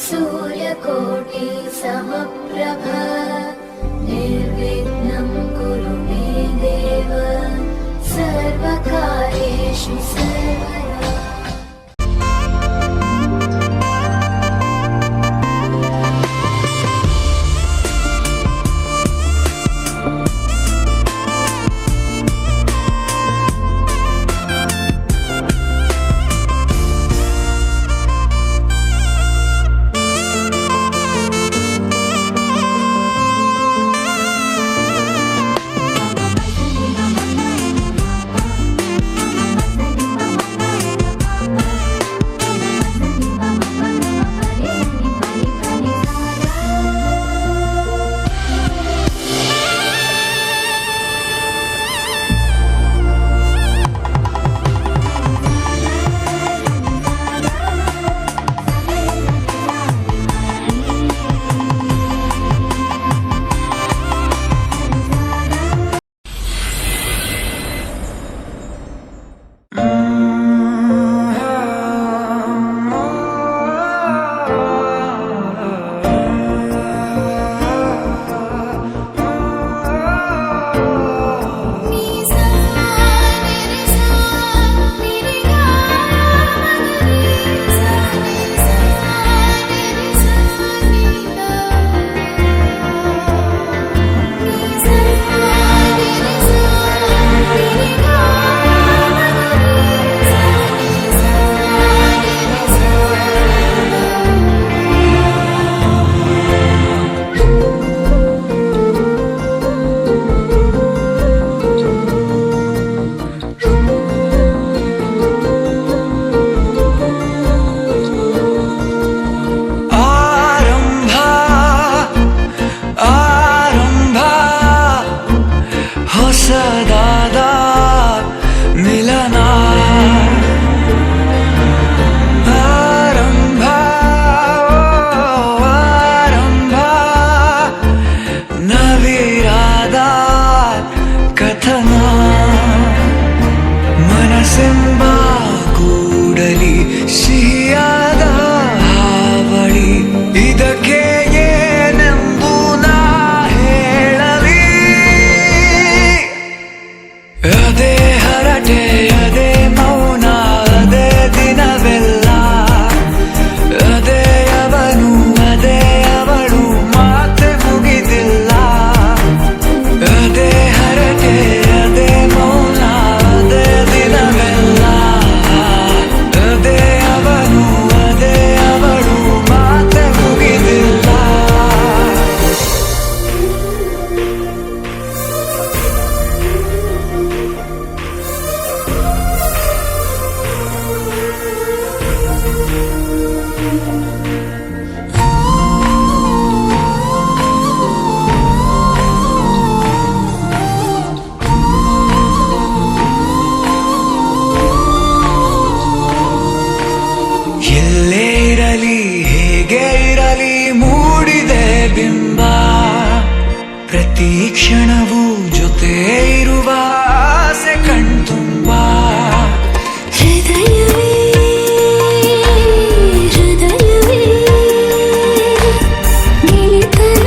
सूर्यकोटि समप्रभ निर्विघ्नं कुरु मे देव सर्वकार्येषु सर्वदा। ಪ್ರತಿ ಕ್ಷಣವೂ ಜೊತೆ ಇರುವ ಆಸೆ ಕಣ್ತುಂಬ ಹೃದಯವೇ ಹೃದಯವೇ ಗೆಳೆತನ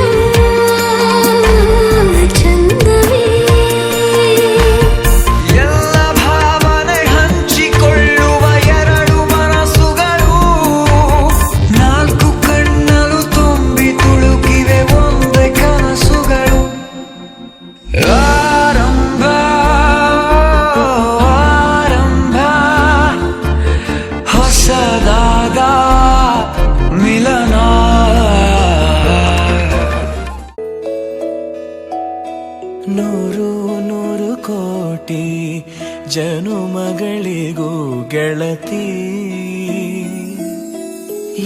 ಚಂದವೇ ಎಲ್ಲ ಭಾವನೆ ಹಂಚಿಕೊಳ್ಳುವ ಎರಡು ಮನಸ್ಸುಗಳು ನಾಲ್ಕು ಕಣ್ಣಲು ತುಂಬಿ ತುಳುಕಿವೆ ಒಂದೇ ಕನಸುಗಳು ಆರಂಭ ಆರಂಭ ಹೊಸದಾದ ಮಿಲನ ನೂರು ನೂರು ಕೋಟಿ ಜನುಮಗಳಿಗೂ ಗೆಳತಿ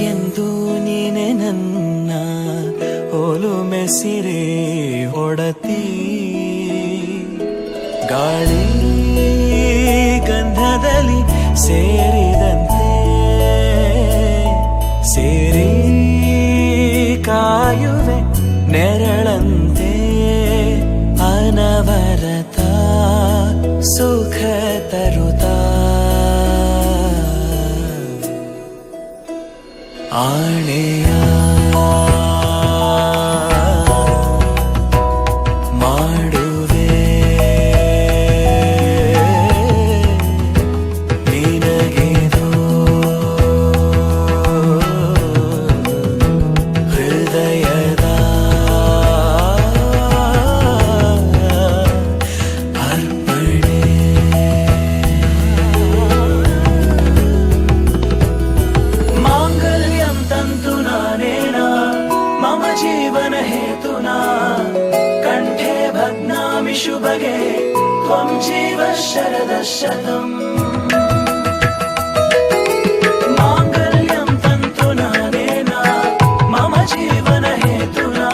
ಎಂದು ನೀನೆ ನನ್ನ ಒಲುಮೆ ಸಿರೆ ಒಡತಿ ಗಾಳಿ ಗಂಧದಲ್ಲಿ ಸೇರಿದಂತೆ ಸೇರಿ ಕಾಯುವೆ ನೆರಳಂತೆ ಅನವರತ ಸುಖ ತರುತ್ತಾ ಆಣೆಯ ಮಾಡುವೆ ನಿನಗೆದು ಹೃದಯದ ಅರ್ಪಣೆ. ಮಾಂಗಲ್ಯಂ ತಂತು ನಾನೇನ ಮಮ ಜೀವನ ಹೇತುನಾ ಕಂಠೆ ಭಗ್ನಾಮಿ ಶುಭಗೆ ತ್ವಂ ಜೀವ ಶರದ ಶತಂ. ಮಾಂಗಲ್ಯಂ ತಂತು ನಾನೇನ ಮಮ ಜೀವನ ಹೇತುನಾ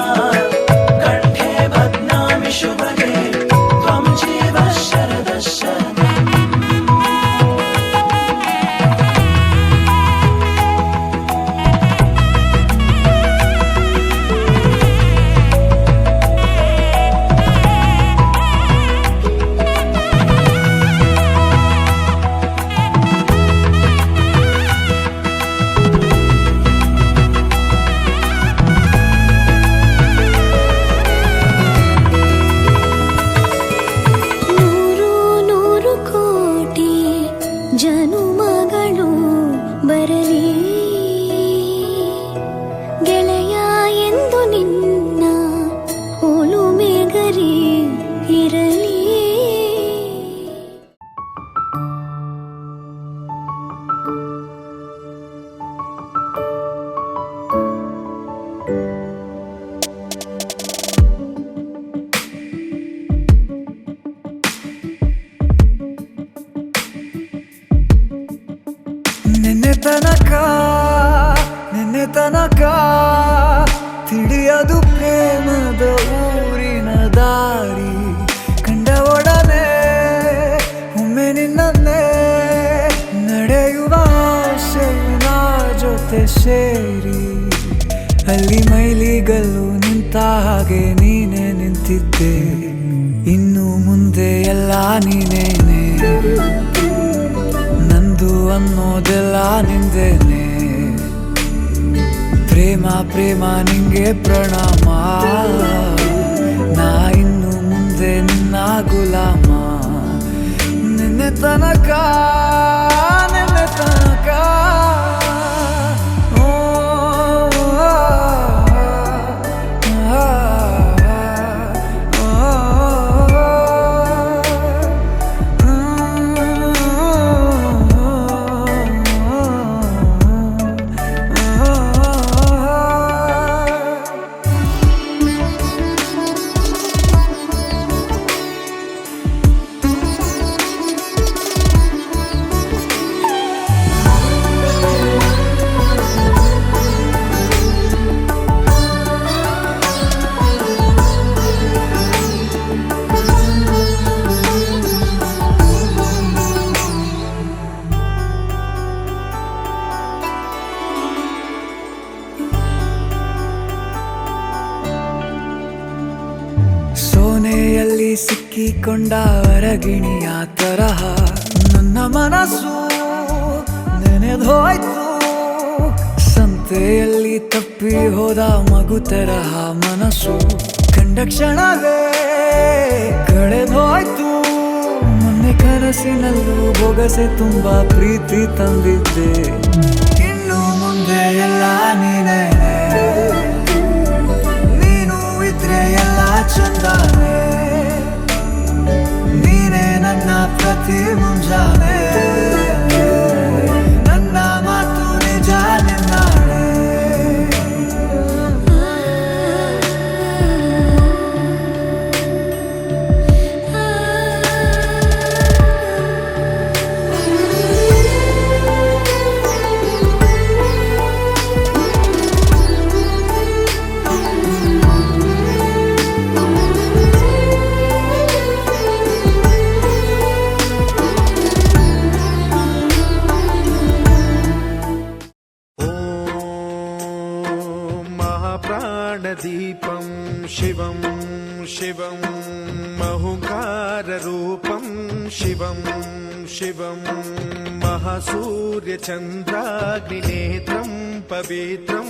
ಕಂಠೆ ಭಗ್ನಾಮಿ ಶುಭಗೆ ತ್ವಂ ಜೀವ ಶರದ ಶತಂ. ನೂರು ನೂರು ಕೋಟಿ ಜನುಮಗಳು ಬರಲಿ ಗೆಳೆಯ ಎಂದು ನಿನ್ನ ಒಲುಮೆ ಗರಿ ಇರಲಿ. ನಿನ್ನೆ ತನಕ ತಿಳಿಯದು ಪ್ರೇಮದ ಊರಿನ ದಾರಿ ಕಂಡ ಒಡನೆ ಒಮ್ಮೆ ನಿನ್ನೇ ನಡೆಯುವ ಆಸೆಯ ಜೊತೆ ಸೇರಿ ಅಲ್ಲಿ ಮೈಲಿಗಲ್ಲು ನಿಂತ ಹಾಗೆ ನೀನೆ ನಿಂತಿದ್ದೆ. ಇನ್ನು ಮುಂದೆ ಎಲ್ಲ ನೀನೇನೆ ನಂದು ಅನ್ನೋದೆಲ್ಲ ನಿಂದೇನೆ. ಪ್ರೇಮ ಪ್ರೇಮ ನಿಂಗೆ ಪ್ರಣಾಮ ನಾ ಇನ್ನು ಮುಂದೆ ನಿನ್ನ ಗುಲಾಮ. ನಿನ್ನೆ ತನಕ ಓ, ಸೋನೆಯಲ್ಲಿ ಸಿಕ್ಕಿಕೊಂಡ ಅರಗಿಣಿಯ ತರಹ ನನ್ನ ಮನಸ್ಸು ನೆನೆದೋಯ್ತು. ಸಂತೆಯಲ್ಲಿ ತಪ್ಪಿ ಹೋದ ಮಗು ತರಹ ಮನಸ್ಸು ಕಂಡ ಕ್ಷಣವೇ ಕಳೆದೋಯ್ತು. ಮೊನ್ನೆ ಕನಸಿನಲ್ಲೂ ಬೊಗಸೆ ತುಂಬಾ ಪ್ರೀತಿ ತಂದಿದ್ದೆ. ಇನ್ನು ಮುಂದೆ ಎಲ್ಲ ನೀನೇ, ನೀನು ಇದ್ರೆ ಎಲ್ಲ ಚಂದಾನೆ. ನೀನೇ ನನ್ನ ಪ್ರತಿ ಮುಂಜಾನೆ, ನನ್ನ ಮಾತು ನಿಜ ನಿನ್ನಾಳೆ. प्राणदीपं शिवं शिवं महुकाररूपं शिवं शिवं महासूर्यचन्द्राग्निनेत्रं पवित्रं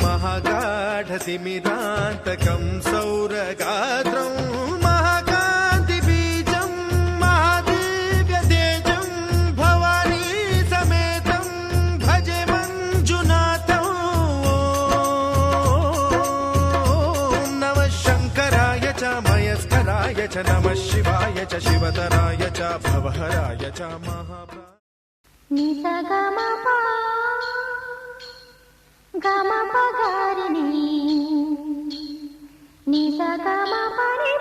महागाढतिमिरान्तकं सौरगात्रं महाकान्तिबीजं महादिव्यतेजं भवानी समेतं भजे मञ्जुनाथं। ॐ नमः शङ्कराय च मयस्कराय च नमः शिवाय च शिवतराय च भवहराय च महाप्रा निसा गमा पा गारिनी निसा गमा पा नि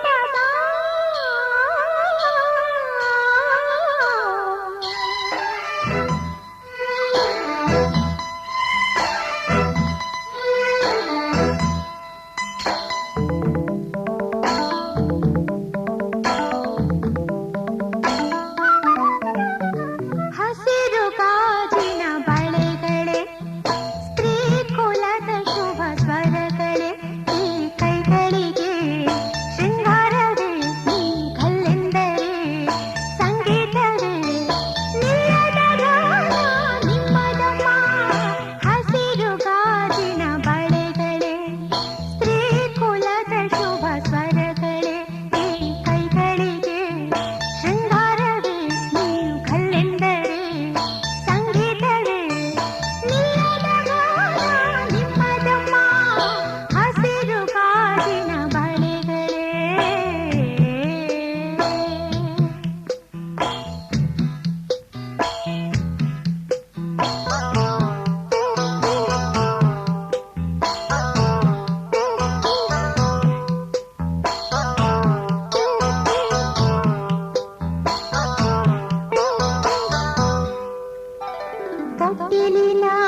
सा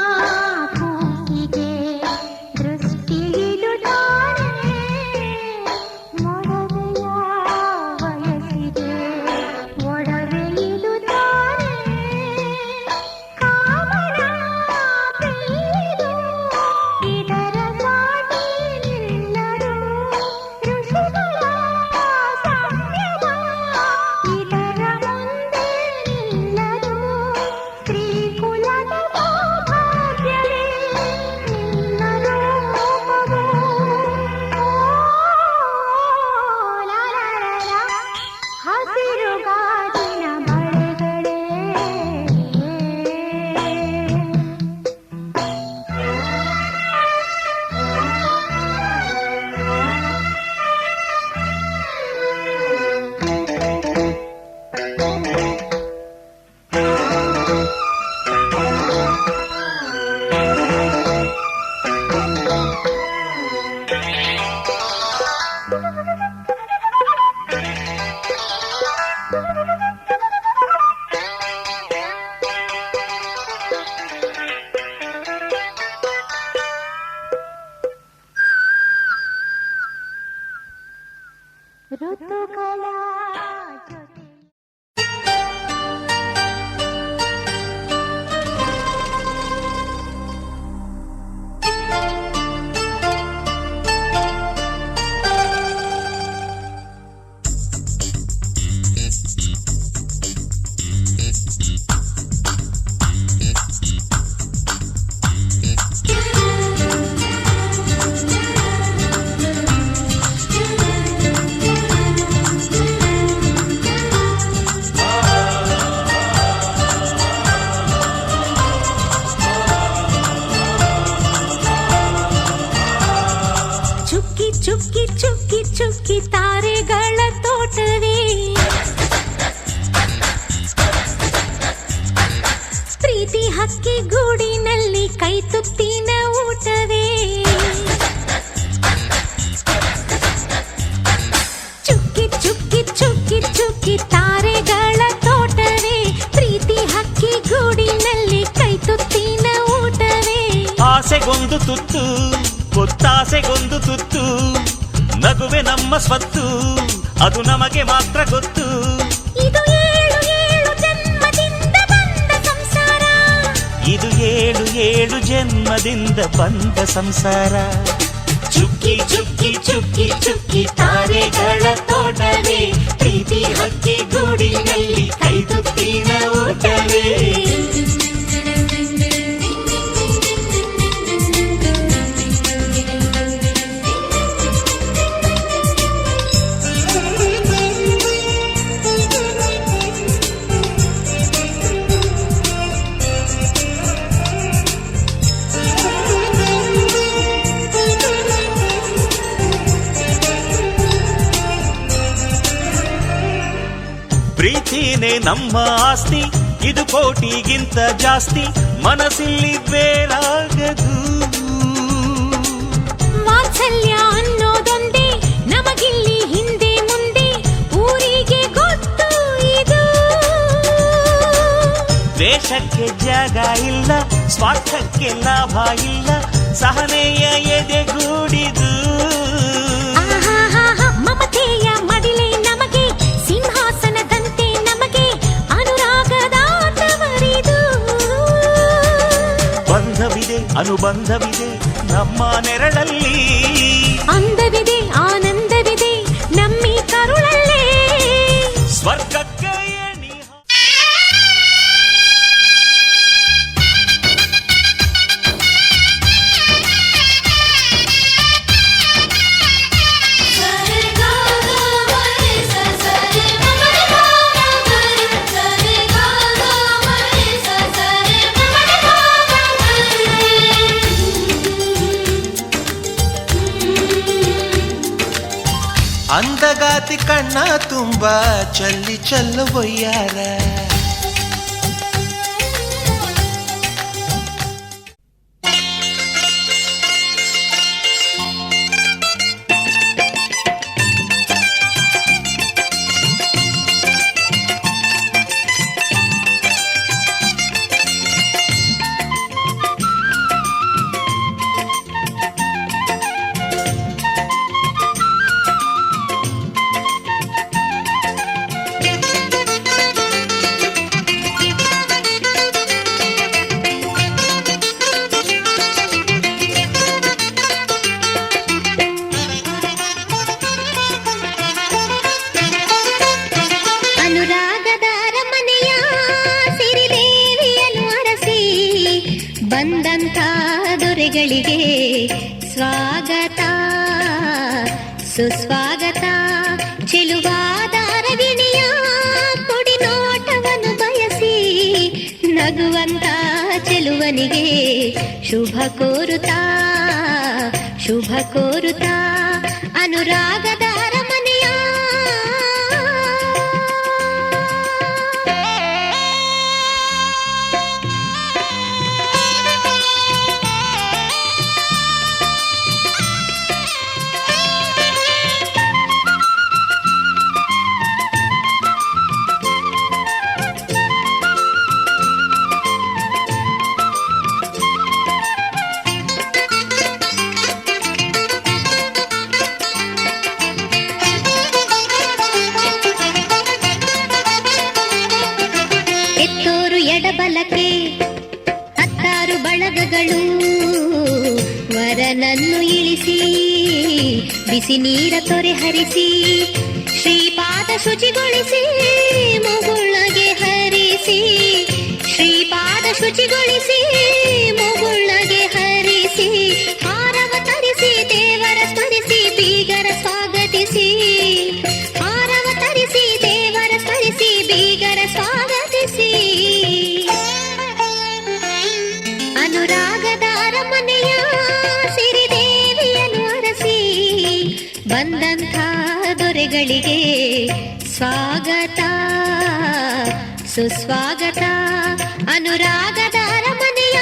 ಹಕ್ಕಿ ಗೂಡಿನಲ್ಲಿ ಕೈ ತುತ್ತಿನ ಊಟವೇ ಚುಕ್ಕಿ ಚುಕ್ಕಿ ಚುಕ್ಕಿ ಚುಕ್ಕಿ ತಾರೆಗಳ ತೋಟವೇ ಪ್ರೀತಿ ಹಕ್ಕಿ ಗೂಡಿನಲ್ಲಿ ಕೈ ತುತ್ತಿನ ಊಟವೇ ಆಸೆಗೊಂದು ತುತ್ತು ಗೊತ್ತಾಸೆಗೊಂದು ತುತ್ತು ನಗುವೆ ನಮ್ಮ ಸ್ವತ್ತು ಅದು ನಮಗೆ ಮಾತ್ರ ಗೊತ್ತು ಇದು ಏಳು ಏಳು ಜನ್ಮದಿಂದ ಬಂದ ಸಂಸಾರ ಇದು ಏಳು ಏಳು ಜನ್ಮದಿಂದ ಬಂದ ಸಂಸಾರ ಚುಕ್ಕಿ ಚುಕ್ಕಿ ಚುಕ್ಕಿ ಚುಕ್ಕಿ ತಾರೆಗಳ ತೋಟವೇ ಪ್ರೀತಿ ಹಕ್ಕಿ ಗೂಡಿನಲ್ಲಿ ಕೈ ತುತ್ತಿನ ಊಟವೇ ನಮ್ಮ ಆಸ್ತಿ, ಇದು ಕೋಟಿಗಿಂತ ಜಾಸ್ತಿ, ಮನಸ್ಸಿಲ್ಲಿ ಬೇರಾಗದು. ವಾತ್ಸಲ್ಯ ಅನ್ನೋದೊಂದೇ ನಮಗಿಲ್ಲಿ ಹಿಂದೆ ಮುಂದೆ ಊರಿಗೆ ಗೊತ್ತು ಇದು. ದ್ವೇಷಕ್ಕೆ ಜಾಗ ಇಲ್ಲ, ಸ್ವಾರ್ಥಕ್ಕೆ ಲಾಭ ಇಲ್ಲ, ಸಹನೆಯ ಎದೆಗೂಡಿದು. ಮಮತೆಯ ಮಡಿಲೆ ನಮಗೆ, ಸಿಂಹಾಸನದಂತೆ ನಮಗೆ ಅನುರಾಗದ ತವರಿದು. ಬಂಧವಿದೆ, ಅನುಬಂಧವಿದೆ ನಮ್ಮ ನೆರಳಲ್ಲಿ, ಅಂದವಿದೆ, ಆನಂದವಿದೆ ನಮ್ಮಿ ಕರುಳಲ್ಲೇ. ಸ್ವರ್ಗಕ್ಕೆ ಎಣಿ ಅಂದಗಾತಿ ಕಣ್ಣ ತುಂಬ ಚಲ್ಲಿ ಚೆಲ್ಲುವಯ್ಯಾರ. ಬಂದಂಥ ದೊರೆಗಳಿಗೆ ಸ್ವಾಗತ ಸುಸ್ವಾಗತ. ಚೆಲುವಾದ ಅರಗಿಣಿಯ ಕೊಡಿ ನೋಟವನ್ನು ಬಯಸಿ ನಗುವಂತ ಚೆಲುವನಿಗೆ ಶುಭ ಕೋರುತ್ತಾ ಶುಭ ಕೋರುತ್ತಾ ಅನುರಾಗದ ಅರಮನೆಯ ಎಡಬಲಕ್ಕೆ 10 ಬಳಗಗಳು ವರನನ್ನು ಇಳಿಸಿ ಬಿಸಿ ನೀರ ತೊರೆ ಹರಿಸಿ ಶ್ರೀಪಾದ ಶುಚಿಗೊಳಿಸಿ ಮುಗುಳ್ನಗೆ ಹರಿಸಿ ಶ್ರೀಪಾದ ಶುಚಿಗೊಳಿಸಿ ಮುಗುಳ್ನಗೆ ಹರಿಸಿ ಹಾರವ ತರಿಸಿ ದೇವರ ಸ್ಮರಿಸಿ ಬೀಗರ ಸ್ವಾಗತಿಸಿ ಹಾರವ ತರಿಸಿ ದೇವರ ಸ್ಮರಿಸಿ ಬೀಗರ ಸ್ವಾಗತಿಸಿ ಅನುರಾಗದ ಅರಮನೆಯ ಸಿರಿದೇವಿಯನ್ನು ಅರಸಿ ಬಂದಂಥ ದೊರೆಗಳಿಗೆ ಸ್ವಾಗತ ಸುಸ್ವಾಗತ ಅನುರಾಗದ ಅರಮನೆಯ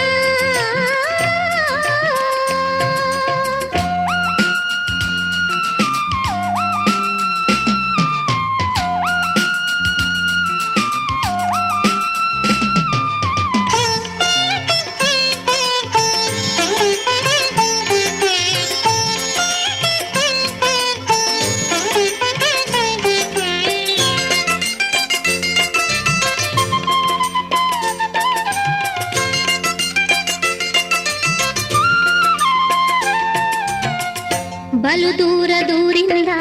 ಬಲು ದೂರದಿಂದ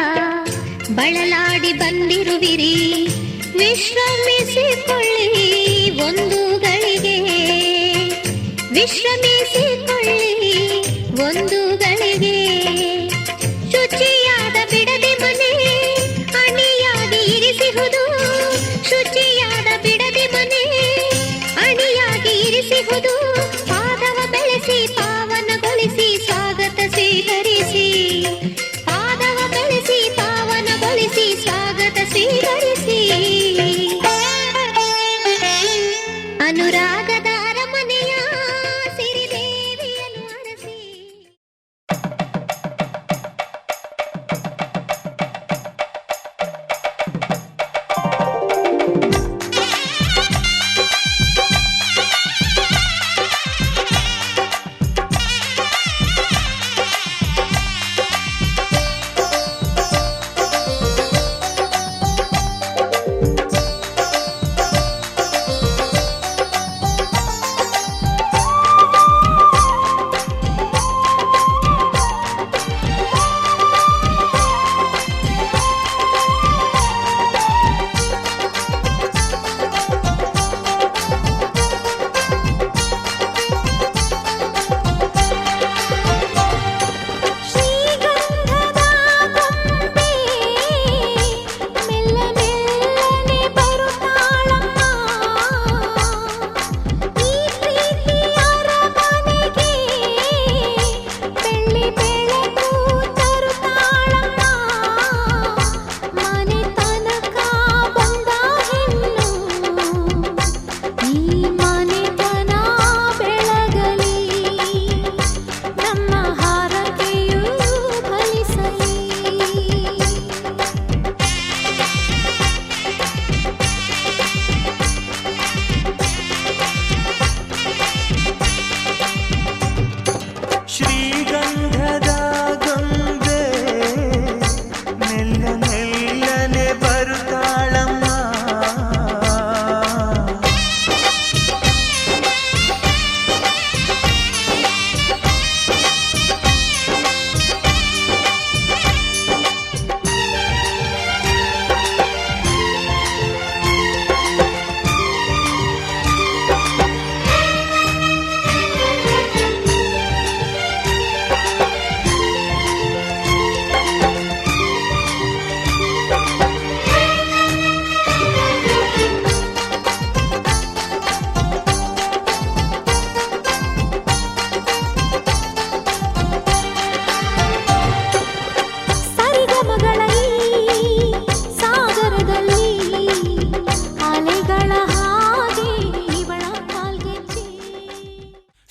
ಬಳಲಾಡಿ ಬಂದಿರುವಿರಿ ವಿಶ್ರಮಿಸಿಕೊಳ್ಳಿ ಒಂದು ಗಳಿಗೆ ವಿಶ್ರಮಿಸಿಕೊಳ್ಳಿ ಒಂದು ಗಳಿಗೆ ಶುಚಿಯಾದ ಬಿಡದೆ ಮನೆ ಅಣಿಯಾಗಿ ಇರಿಸಿಹುದು ಶುಚಿಯಾದ ಬಿಡದೆ ಮನೆ ಅಣಿಯಾಗಿ ಇರಿಸಿಹುದು ಪಾದವ ಬೆಳೆಸಿ ಪಾವನಗೊಳಿಸಿ ಸ್ವಾಗತ ಸ್ವೀಕರಿಸಿ ಪಾದವ ಬೆಳೆಸಿ ಪಾವನಗೊಳಿಸಿ ಸ್ವಾಗತ ಸ್ವೀಕರಿಸಿ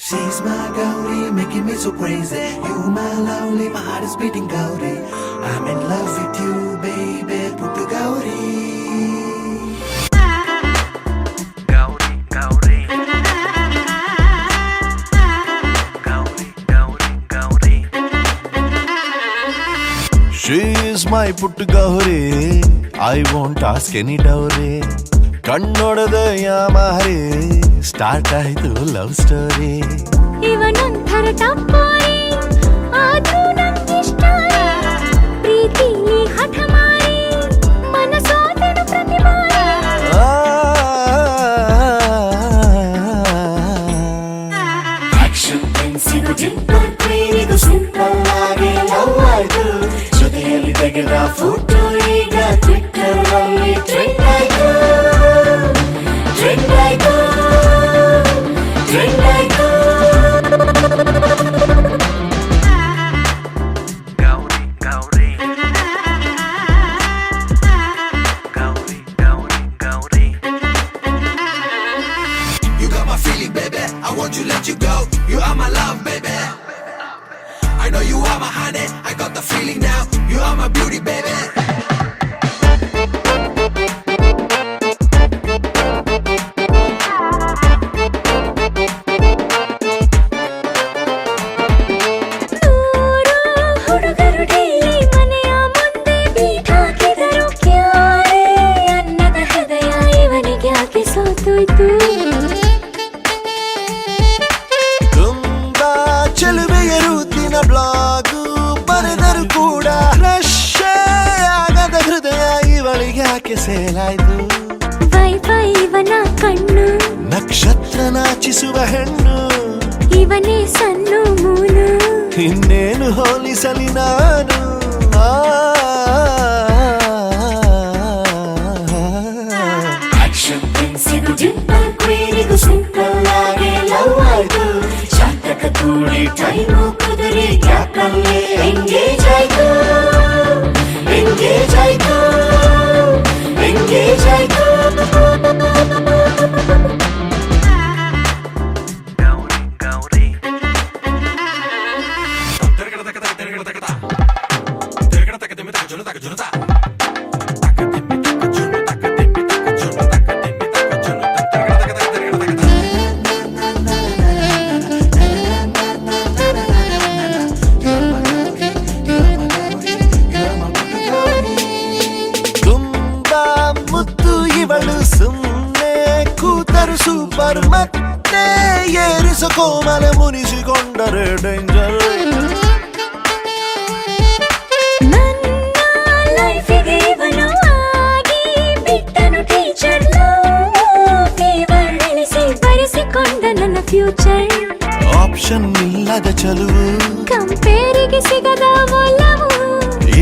She's my Gauri, making me so crazy. You my lovely, my heart is beating Gauri. I'm in love with you, baby, Puttu Gauri. Gauri, Gauri. Gauri, Gauri, Gauri. She is my Puttu Gauri. I won't ask any dowry. ಕಣ್ಣೊಡೆದ ಯಾಮಾರಿ start ಆಯ್ತು love story. ಇವನೊಂಥರ ಟಪ್ಪೋರಿ ಆದ್ರೂ ನಂಗಿಷ್ಟ ಪ್ರೀತಿಲಿ ಹಠ ಮಾರಿ ಮನಸೋದನು ಪ್ರತಿ ಬಾರಿ. ಆಕ್ಷನ್ ಪೆನ್ಸಿಲ್ ಜಿಂಪಲ್ ಕ್ವೀನಿಗೂ ಸಿಂಪಲ್ ಆಗಿ ಲವ್ ಆಯ್ತು. ಜೊತೆಯಲ್ಲಿ ತೆಗೆದ ಫೋಟೋ ಈಗ ಟ್ವಿಟ್ಟರ್ ಅಲ್ಲಿ ಟ್ರೆಂಡ್ ಆಯ್ತು. You got my feeling, baby. I want to let you go. You are my love, baby. I know you are my honey. I got the feeling now. You are my beauty, baby. ತುಂಬಾ ಚೆಲುವೆಯರು ದಿನ blog ಬರೆದರು ಕೂಡ ರಶ್ಯ ಆಗದ ಹೃದಯ ಇವಳಿಗೆ ಯಾಕೆ ಸೇಲಾಯ್ತು. Wifi ಇವನ ಕಣ್ಣು ನಕ್ಷತ್ರ ನಾಚಿಸುವ ಹೆಣ್ಣು ಇವನೇ ಸಣ್ಣ ಮೂನು. ಇನ್ನೇನು ಹೋಲಿಸಲಿ ನಾನು. ಆಕ್ಷನ್ ಪೆನ್ಸಿಲ್ ಜಿಂಪಲ್ ಕ್ವೀನಿಗೂ ಸಿಂಪಲ್ ಆಗಿ ಲವ್ ಆಯ್ತು. ಜಾತಕ ಕೂಡಿ ಟೈಮು ಕುದುರಿ ಗ್ಯಾಪಲ್ಲಿ ಎಂಗೇಜ್ ಆಯ್ತು. ಎಂಗೇಜ್ ಆಯ್ತು. ಎಂಗೇಜ್ ಆಯ್ತು. ಗೌರಿ ಗೌರಿ ಸೂಪರ್ ಮತ್ತೆ ಏರಿಸ ಕೋಮಲ ಮುನಿಸಿಕೊಂಡರೆ ಡೇಂಜರ್. ನನ್ನ ಲೈಫಿಗೆ ಇವನು ಆಗಿ ಬಿಟ್ಟನು ಟೀಚರ್ ಫೇವರ್ ಬೆಳೆಸಿ ಬರೆಸಿಕೊಂಡ ನನ್ನ ಫ್ಯೂಚರ್. ಆಪ್ಷನ್ ಇಲ್ಲದ ಚಲುವು ಕಂಪೇರಿಗೆ ಸಿಗದ ಒಲವು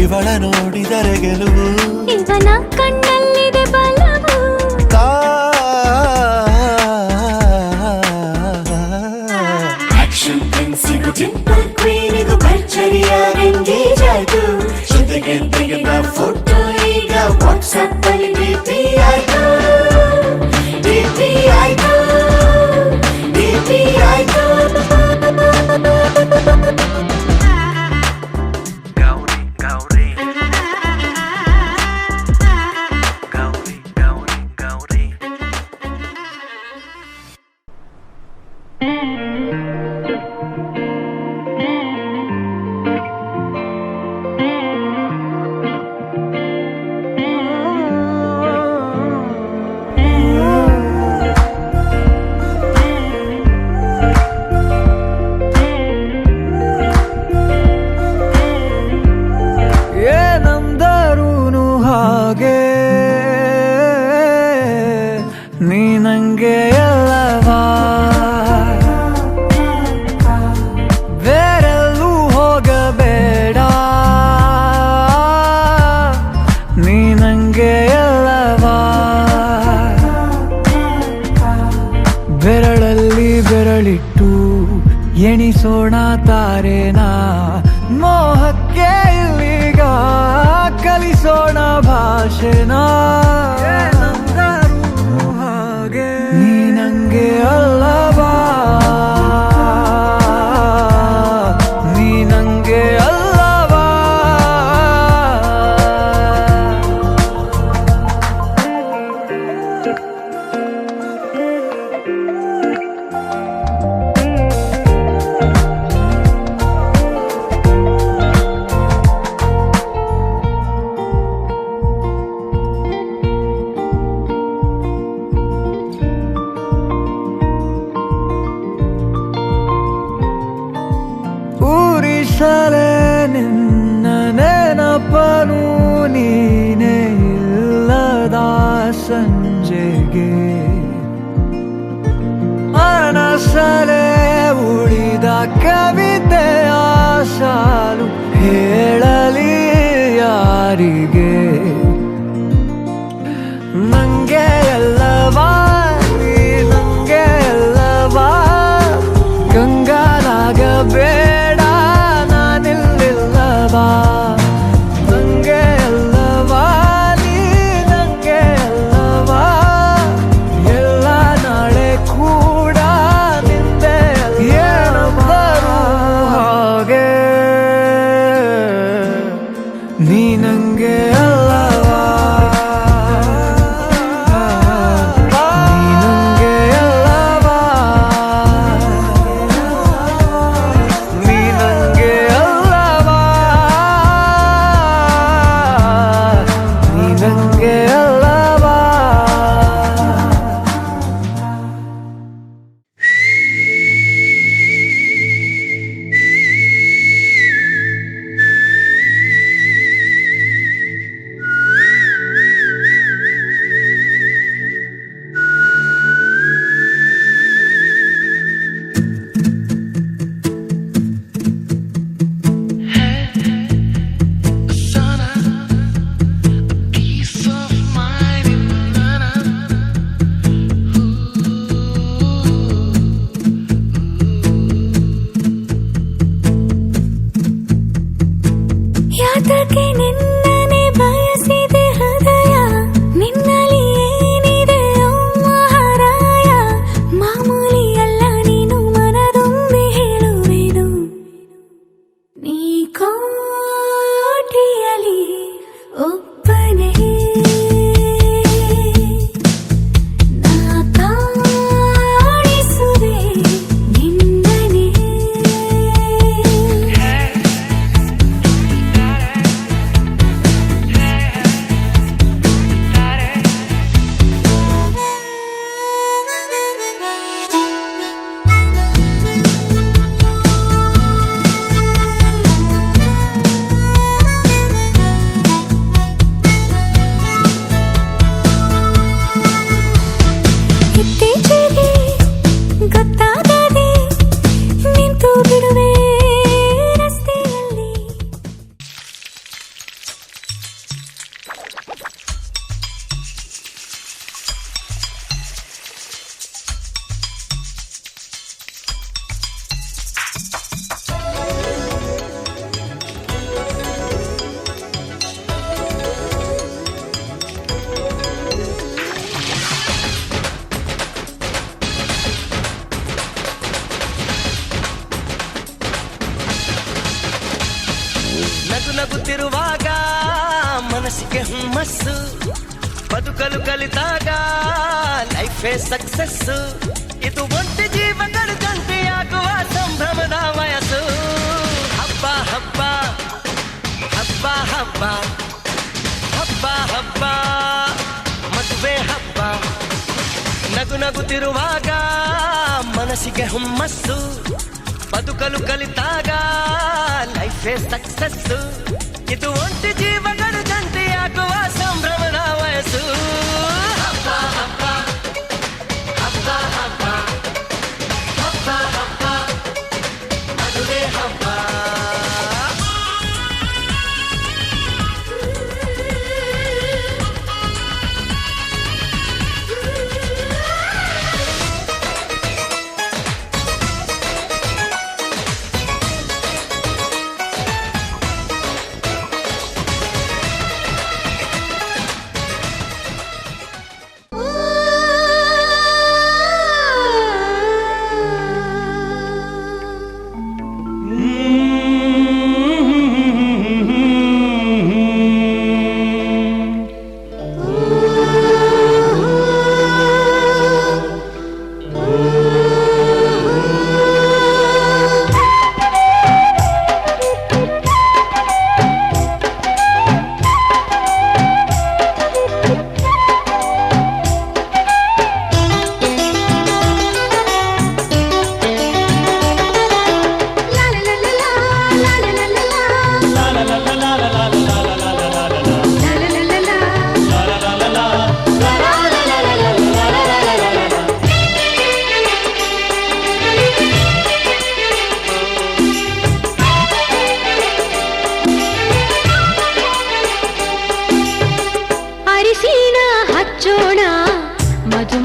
ಇವಳ ನೋಡಿದರೆ ಗೆಲುವು. ಇವನ ಕಣ್ಣಲ್ಲಿದೆ ಬಲವು. ಆಕ್ಷನ್ ಪೆನ್ಸಿಲ್ ಜಿಂಪಲ್ ಕ್ವೀನಿಗೂ ಭರ್ಜರಿಯಾಗಿ ಎಂಗೇಜ್ ಆಯ್ತು. ಜೊತೆಗೆ ತೆಗೆದ ಫೋಟೋ ಈಗ ವಾಟ್ಸ್ಆಪ್ ಅಲ್ಲಿ ಡಿಪಿ ಆಯ್ತು. ಡಿಪಿ ಆಯ್ತು. ಡಿಪಿ ಆಯ್ತು. ಗೌರಿ ಗೌರಿ ಗೌರಿ ಗೌರಿ ಗೌರಿ. ಏನಂದರೂನು ಹಾಗೆ ನೀ ನಂಗೆ ಎಲ್ಲವಾ ಬೇರೆಲ್ಲೂ ಹೋಗಬೇಡ. ನೀ ನಂಗೆ ಎಲ್ಲವಾ ಬೆರಳಲ್ಲಿ ಬೆರಳಿಟ್ಟು ಎಣಿಸೋಣ ತಾರೇನಾ. ಮೋಹಕ್ಕೆ ಇಲ್ಲಿಗ ಕಲಿಸೋಣ ಭಾಷೆನ. ಹಾಗೆ ನೀ ನಂಗೆ ಅಲ್ಲವಾ. ನೀನೇ ಇಲ್ಲದ ಸಂಜೆಗೆ ಮನಸಲೇ ಉಳಿದ ಕವಿತೆಯ ಸಾಲು ಹೇಳಲಿ ಯಾರಿಗೆ ನಂಗೆ ಎಲ್ಲವಾ ನೀ ನಂಗೆ ಎಲ್ಲವಾ ಕಂಗಾಲಾಗಬೇಡ ನಾನಿಲ್ಲಿಲ್ಲವಾ ನಂಗೆ ಎಲ್ಲವಾ ನೀ ನಂಗೆ ಎಲ್ಲವಾ ಎಲ್ಲ ನಾಳೆ ಕೂಡ ನಿಂದೆ ಏನೊಬ್ಬರು ಹಾಗೆ ನೀ ನಂಗೆ ಅಲ್ಲವಾ ನೀ ನಂಗೆ ಅಲ್ಲವಾ ನೀ ನಂಗೆ ಅಲ್ಲವಾ ನೀ ನಂಗೆ ಅಲ್ಲವಾ ಯಾತಕ್ಕೆ ನಿನ್ನನೆ ಬಯಸಿದೆ ಹೃದಯ ನಿನ್ನಲ್ಲಿ ಏನಿದೆ ಮಹಾರಾಯ ಮಾಮೂಲಿಯಲ್ಲ ನೀನು ಮನದೊಮ್ಮೆ ಹೇಳುವೆನು ನೀ ಕೋಟಿಯಲಿ ಒಬ್ಬನೇ ನಾ ಕಾಣಿಸುವೆ ನಿನ್ನನೇ ಇತ್ತೀಚೆಗೆ ಗೊತ್ತಾಗದೆ ನಿಂತು ಬಿಡುವೆ ರಸ್ತೆಯಲ್ಲಿ ನಗು ನಗುತ್ತಿರುವಾಗ ಮನಸ್ಸಿಗೆ ಹುಮ್ಮಸ್ಸು ಬದುಕಲು ಕಲಿತಾಗ ಲೈಫೇ ಸಕ್ಸಸ್ಸು ಇದು ಒಂಟಿ ಜೀವನದ ಜಂಟಿಯಾಗುವ ಸಂಭ್ರಮದ ವಯಸ್ಸು ಹಬ್ಬ ಹಬ್ಬ ಹಬ್ಬ ಹಬ್ಬ ಹಬ್ಬ ಹಬ್ಬ ಮದುವೆ ಹಬ್ಬ ನಗು ನಗುತ್ತಿರುವಾಗ ಮನಸ್ಸಿಗೆ ಹುಮ್ಮಸ್ಸು ಬದುಕಲು ಕಲಿತಾಗ ಲೈಫೇ ಸಕ್ಸಸ್ಸು ಇದು ಒಂಟಿ ಜೀವನದ ಜಂಟಿಯಾಗುವ ಸಂಭ್ರಮದ ವಯಸ್ಸು ಹಬ್ಬ ಹಬ್ಬ ಹಬ್ಬ ಹಬ್ಬ ಹಬ್ಬ ಹಬ್ಬ ಮದುವೆ ಹಬ್ಬ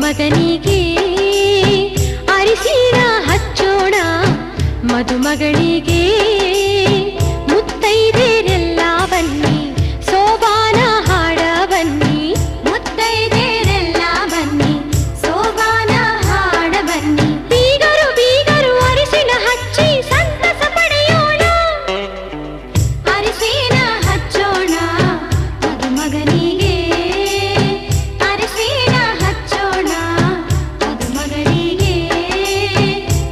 ಮದುಮಗನಿಗೆ ಅರಿಶಿನ ಹಚ್ಚೋಣ ಮದುಮಗಳಿಗೆ ಮುತ್ತೈದೆರೆಲ್ಲ ಬನ್ನಿ ಸೋಬಾನ ಹಾಡ ಬನ್ನಿ ಮುತ್ತೈದೆರೆಲ್ಲ ಬನ್ನಿ ಸೋಬಾನ ಹಾಡ ಬನ್ನಿ ಬೀಗರು ಬೀಗರು ಅರಿಶಿನ ಹಚ್ಚಿ ಸಂತಸ ಪಡೆಯೋಣ ಅರಿಶಿನ ಹಚ್ಚೋಣ ಮದುಮಗನಿಗೆ ಅರಿಶಿನ ಹಚ್ಚೋಣ ಮದುಮಗನಿಗೆ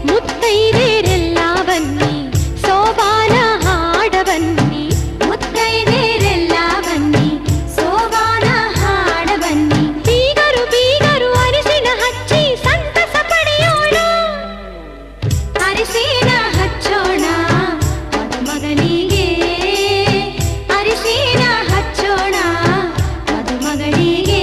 ಮುತ್ತೈದೆರೆಲ್ಲ ಬನ್ನಿ ಸೋಬಾನ ಹಾಡ ಬನ್ನಿ ಮುತ್ತೈದೆರೆಲ್ಲ ಬನ್ನಿ ಸೋಬಾನ ಹಾಡ ಬನ್ನಿ ಬೀಗರು ಬೀಗರು ಅರಿಶಿನ ಹಚ್ಚಿ ಸಂತಸ ಪಡೆಯೋಣ ಅರಿಶಿನ ಹಚ್ಚೋಣ ಮದುಮಗನಿಗೆ ಅರಿಶಿನ ಹಚ್ಚೋಣ ಮದುಮಗಳಿಗೆ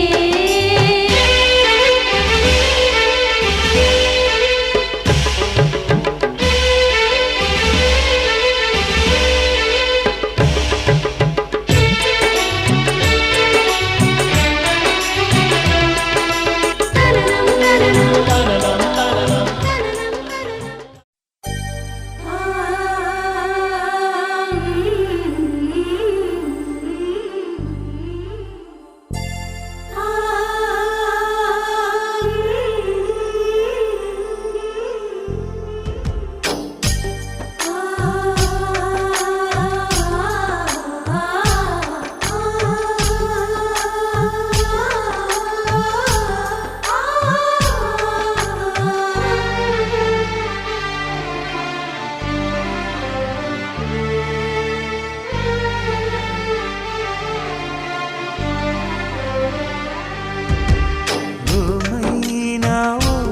ಓ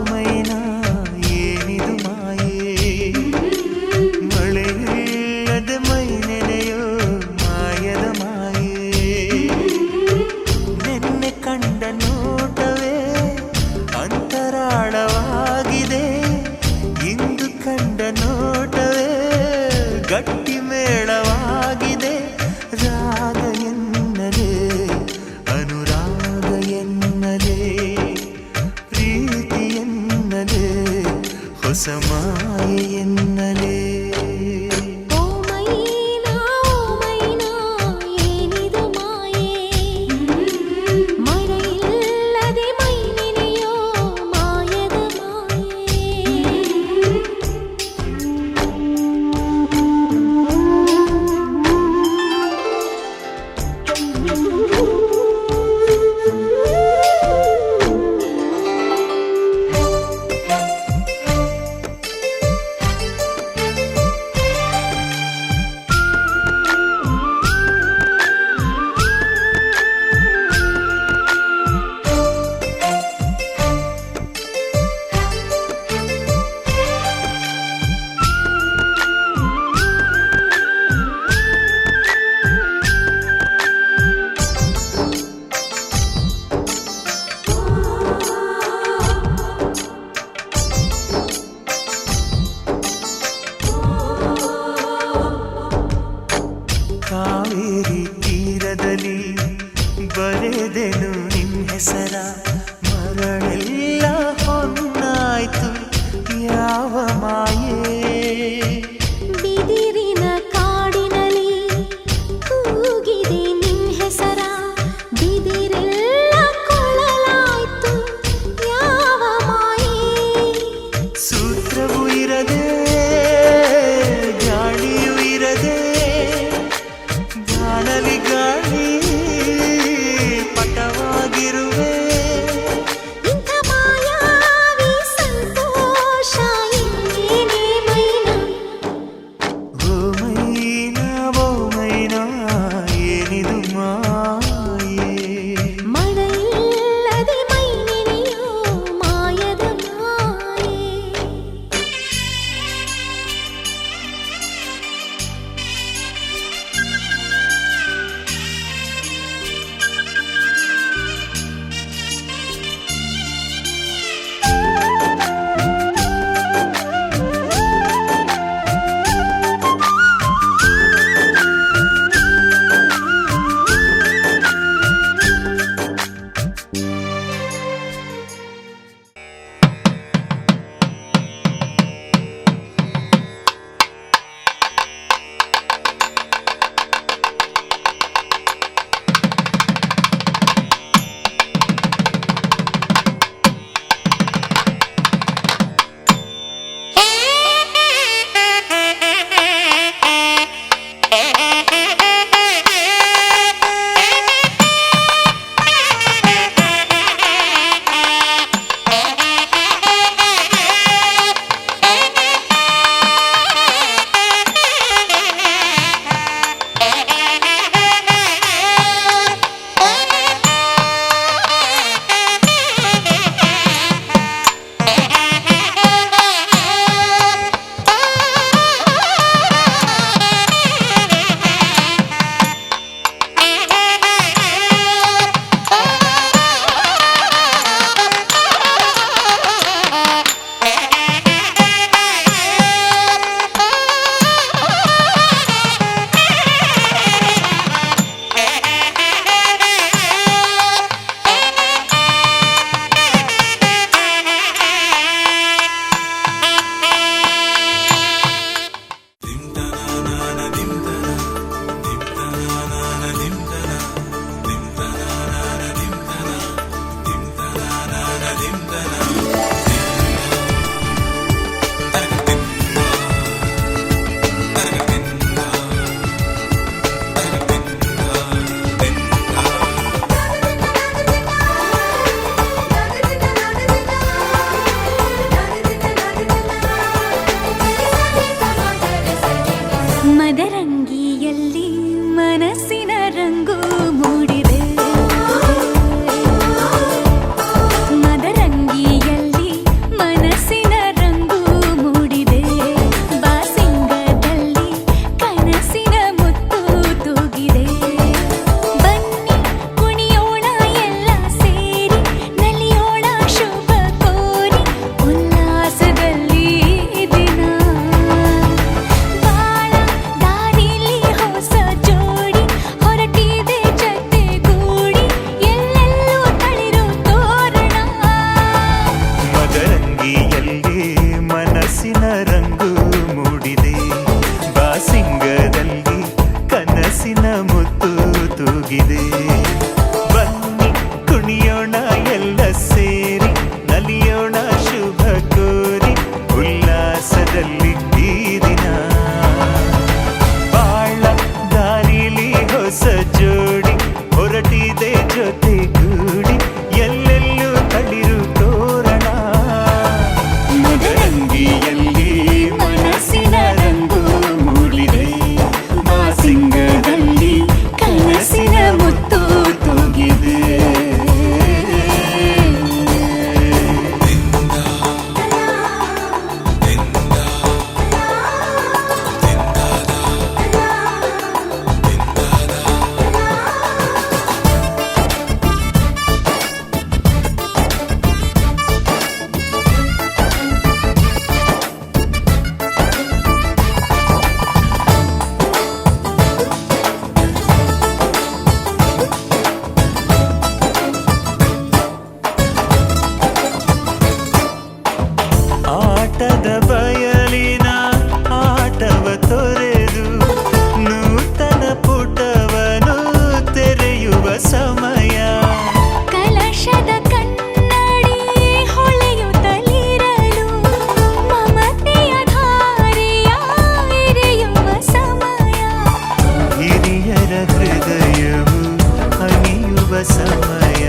ಮೈನಾ ಏನಿದು ಮಾಯೆ ಮಳೆಯಿಲ್ಲದ ಮೈ ನೆನೆಯೋ ಮಾಯದ ಮಾಯೆ ನಿನ್ನೆ ಕಂಡ ನೋಟವೇ ಅಂತರಾಳವಾಗಿದೆ ಇಂದು ಕಂಡ ನೋಟವೇ ಗಟ್ಟಿ ಮೇಳವಾಗಿದೆ ರಾಗ ಎನ್ನಲೇ ಅನುರಾಗ ಎನ್ನಲೇ ಪ್ರೀತಿ ಎನ್ನಲೇ ಹೊಸ ಮಾಯೆ ಎನ್ನಲೇ ಓ ಮೈನಾ ಏನಿದು ಮಾಯೆ ಮಳೆಯಿಲ್ಲದೆ ಮೈ ನೆನೆಯೋ ಮಾಯದ ಮಾಯೆ ಕಾವೇರಿ ತೀರದಲ್ಲಿ ಬರೆದೆನು ನಿನ್ನ ಹೆಸರ ಮರಳೆಲ್ಲ ಹೊನ್ನಾಯ್ತು ಯಾವ ಮಾಯೆ ಬಿದಿರಿನ ಕಾಡಿನಲ್ಲಿ ಕೂಗಿದೆ ನಿನ್ ಹೆಸರ ಬಿದಿರೆಲ್ಲ ಕೊಳಲಾಯ್ತು ಯಾವ ಮಾಯೆ ಸೂತ್ರವೂ ಇರದೆ ಗಾಳಿಯೂ ಇರದೆ ಗಾಳಲಿ ಗಾಳಿ ಪಟವಾಗಿರುವೆ ಇಂಥ ಮಾಯಾವಿ ಸಂತೋಷ ಇನ್ನೇನೇ ಮನಸ್ಸಿನ ರಂಗು ಮೂಡಿದೆ ಬಾಸಿಂಗದಲ್ಲಿ ಕನಸಿನ ಮುತ್ತು ತೂಗಿದೆ ಬನ್ನಿ ಕುಣಿಯೋಣ ಎಲ್ಲ ಸೇರಿ ನಲಿಯೋಣ ಶುಭ ಕೋರಿ ಉಲ್ಲಾಸದಲ್ಲಿ ಈ ದಿನ ಬಾಳ ದಾರಿಲಿ ಹೊಸ ಜೋಡಿ ಹೊರಟಿದೆ ಜೊತೆಗೂಡಿ ಎಲ್ಲೆಲ್ಲೂ ತಳಿರು ತೋರಣ ಮದರಂಗಿಯಲ್ಲಿ ಮನಸ್ಸಿನ ರಂಗು ಮೂಡಿದೆ ಬಾಸಿಂಗದಲ್ಲಿ ಕನಸಿನ ಮುತ್ತು ತೂಗಿದೆ ಆಟದ ಬಯಲಿನ ಆಟವ ತೊರೆದು ನೂತನ ಪುಟವನು ತೆರೆಯುವ ಸಮಯ ಕಲಶದ ಕನ್ನಡಿ ಹೊಳೆಯುತ್ತಲಿರಲು ಮಮತೆಯ ಧಾರೆಯ ಎರೆಯುವ ಸಮಯ ಹಿರಿಯರ ಹೃದಯವು ಹನಿಯುವ ಸಮಯ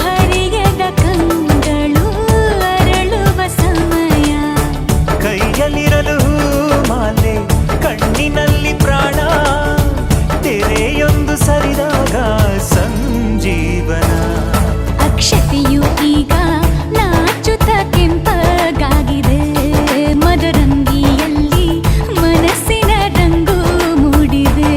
ಹರಿಯದ ಕಂಗಳು ಅರಳುವ ಸಮಯ ಕೈಯಲ್ಲಿರಲು ಮಾಲೆ ಕಣ್ಣಿನಲ್ಲಿ ಪ್ರಾಣ ತೆರೆಯೊಂದು ಸರಿದಾಗ ಸಂಜೀವನ ಅಕ್ಷತೆಯು ಈಗ ನಾಚುತ್ತ ಕೆಂಪಗಾಗಿದೆ ಮದರಂಗಿಯಲ್ಲಿ ಮನಸ್ಸಿನ ರಂಗು ಮೂಡಿದೆ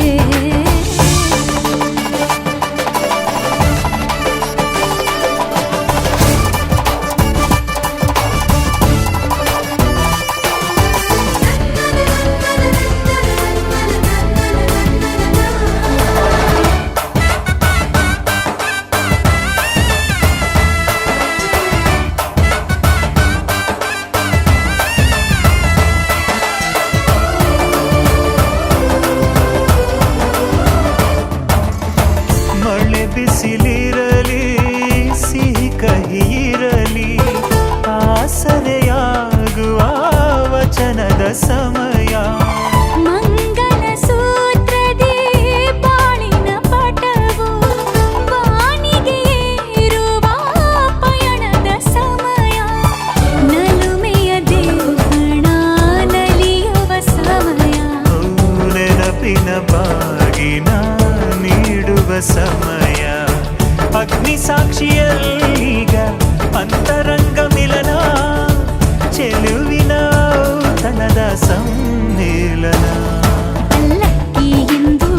ಮಳೆ ಬಿಸಿಲಿರಲಿ ಸಿಹಿ ಕಹಿ ಇರಲಿ ಆಸರೆಯಾಗುವ ವಚನದ ಸಮಯ ಮಂಗಲ ಸೂತ್ರದಿ ಬಾಳಿನ ಪಟವು ಬಾನಿಗೆ ಏರುವ ಪಯಣದ ಸಮಯ ನಲುಮೆಯ ದೇವಣ ನಲಿಯುವ ಸಮಯ ನೆನಪಿನ ಬಾಗಿನ ನೀಡುವ ಸಮಯ ಅಗ್ನಿ ಸಾಕ್ಷಿಯಲ್ಲೀಗ ಅಂತರಂಗ ಮಿಲನ ಚೆಲುವಿನ ತನದ ಸಮ್ಮೇಳನ ಪಲ್ಲಕ್ಕಿ ಎಂದು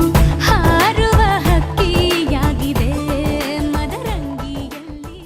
ಹಾರುವ ಹಕ್ಕಿಯಾಗಿದೆ ಮದರಂಗಿಯಲ್ಲಿ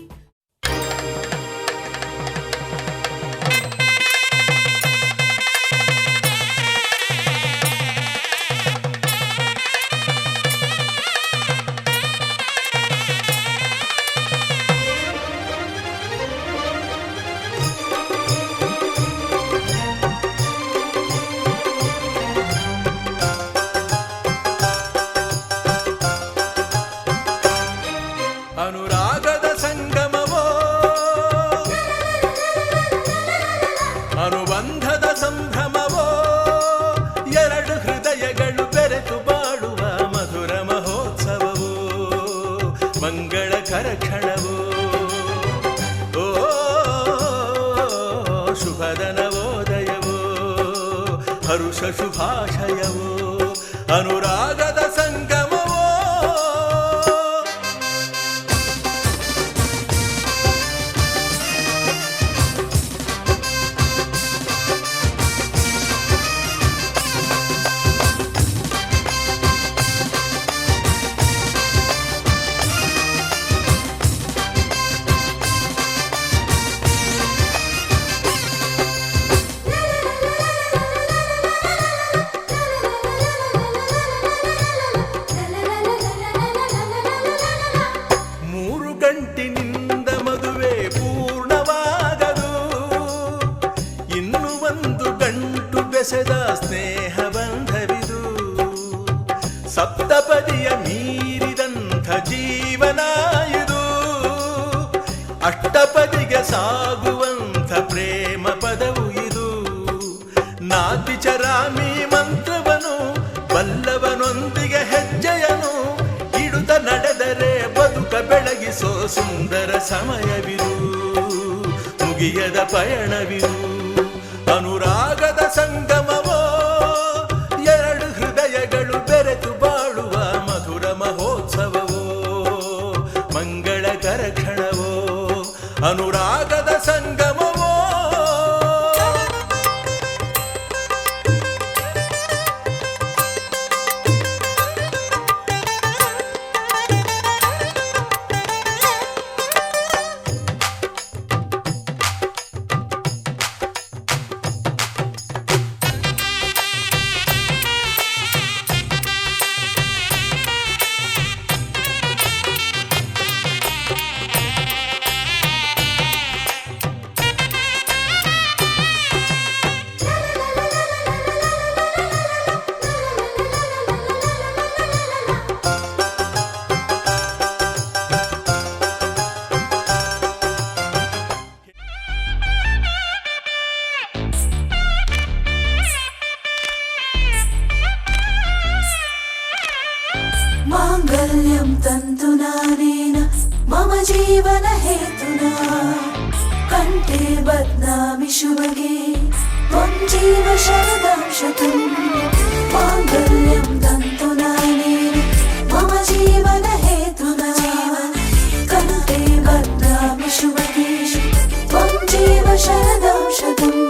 ಅನುರಾಗದ ಸಂಗಮವೋ ಅನುಬಂಧದ ಸಂಭ್ರಮವೋ ಎರಡು ಹೃದಯಗಳು ಬೆರೆತು ಬಾಳುವ ಮಧುರ ಮಹೋತ್ಸವವೋ ಮಂಗಳಕರ ಕ್ಷಣವೋ ಓ ಶುಭದ ನವೋದಯವೋ ಹರುಷ ಶುಭಾಶಯವೋ ಅನುರಾಗದ ಸಂಗಮವೋ ಒಂದು ಗಂಟು ಬೆಸೆದ ಸ್ನೇಹ ಬಂಧವಿದು, ಸಪ್ತಪದಿಯ ಮೀರಿದಂಥ ಜೀವನ ಇದು, ಅಷ್ಟಪದಿಗೆ ಸಾಗುವಂಥ ಪ್ರೇಮ ಪದವು ಇದು. ನಾತಿಚರಾಮಿ ಮಂತ್ರವನು ಬಲ್ಲವನೊಂದಿಗೆ ಹೆಜ್ಜೆಯನು ಇಡುತ್ತ ನಡೆದರೆ ಬದುಕ ಬೆಳಗಿಸೋ ಸುಂದರ ಸಮಯವಿದು, ಮುಗಿಯದ ಪಯಣವಿದು. ಅನುರಾಗದ ಸಂಗಮವೋ, ಎರಡು ಹೃದಯಗಳು ಬೆರೆತು ಬಾಳುವ ಮಧುರ ಮಹೋತ್ಸವವೋ, ಮಂಗಳಕರ ಕ್ಷಣವೋ, ಅನುರಾಗದ ಸಂಗಮವೋ. माङ्गल्यं तन्तुनानेन मम जीवन हेतुना, कण्ठे बध्नामि शुभगे त्वं जीव शरदां शतम्. माङ्गल्यं तन्तुनानेन मम जीवन हेतुना, कण्ठे बध्नामि शुभगे त्वं जीव शरदां शतम्.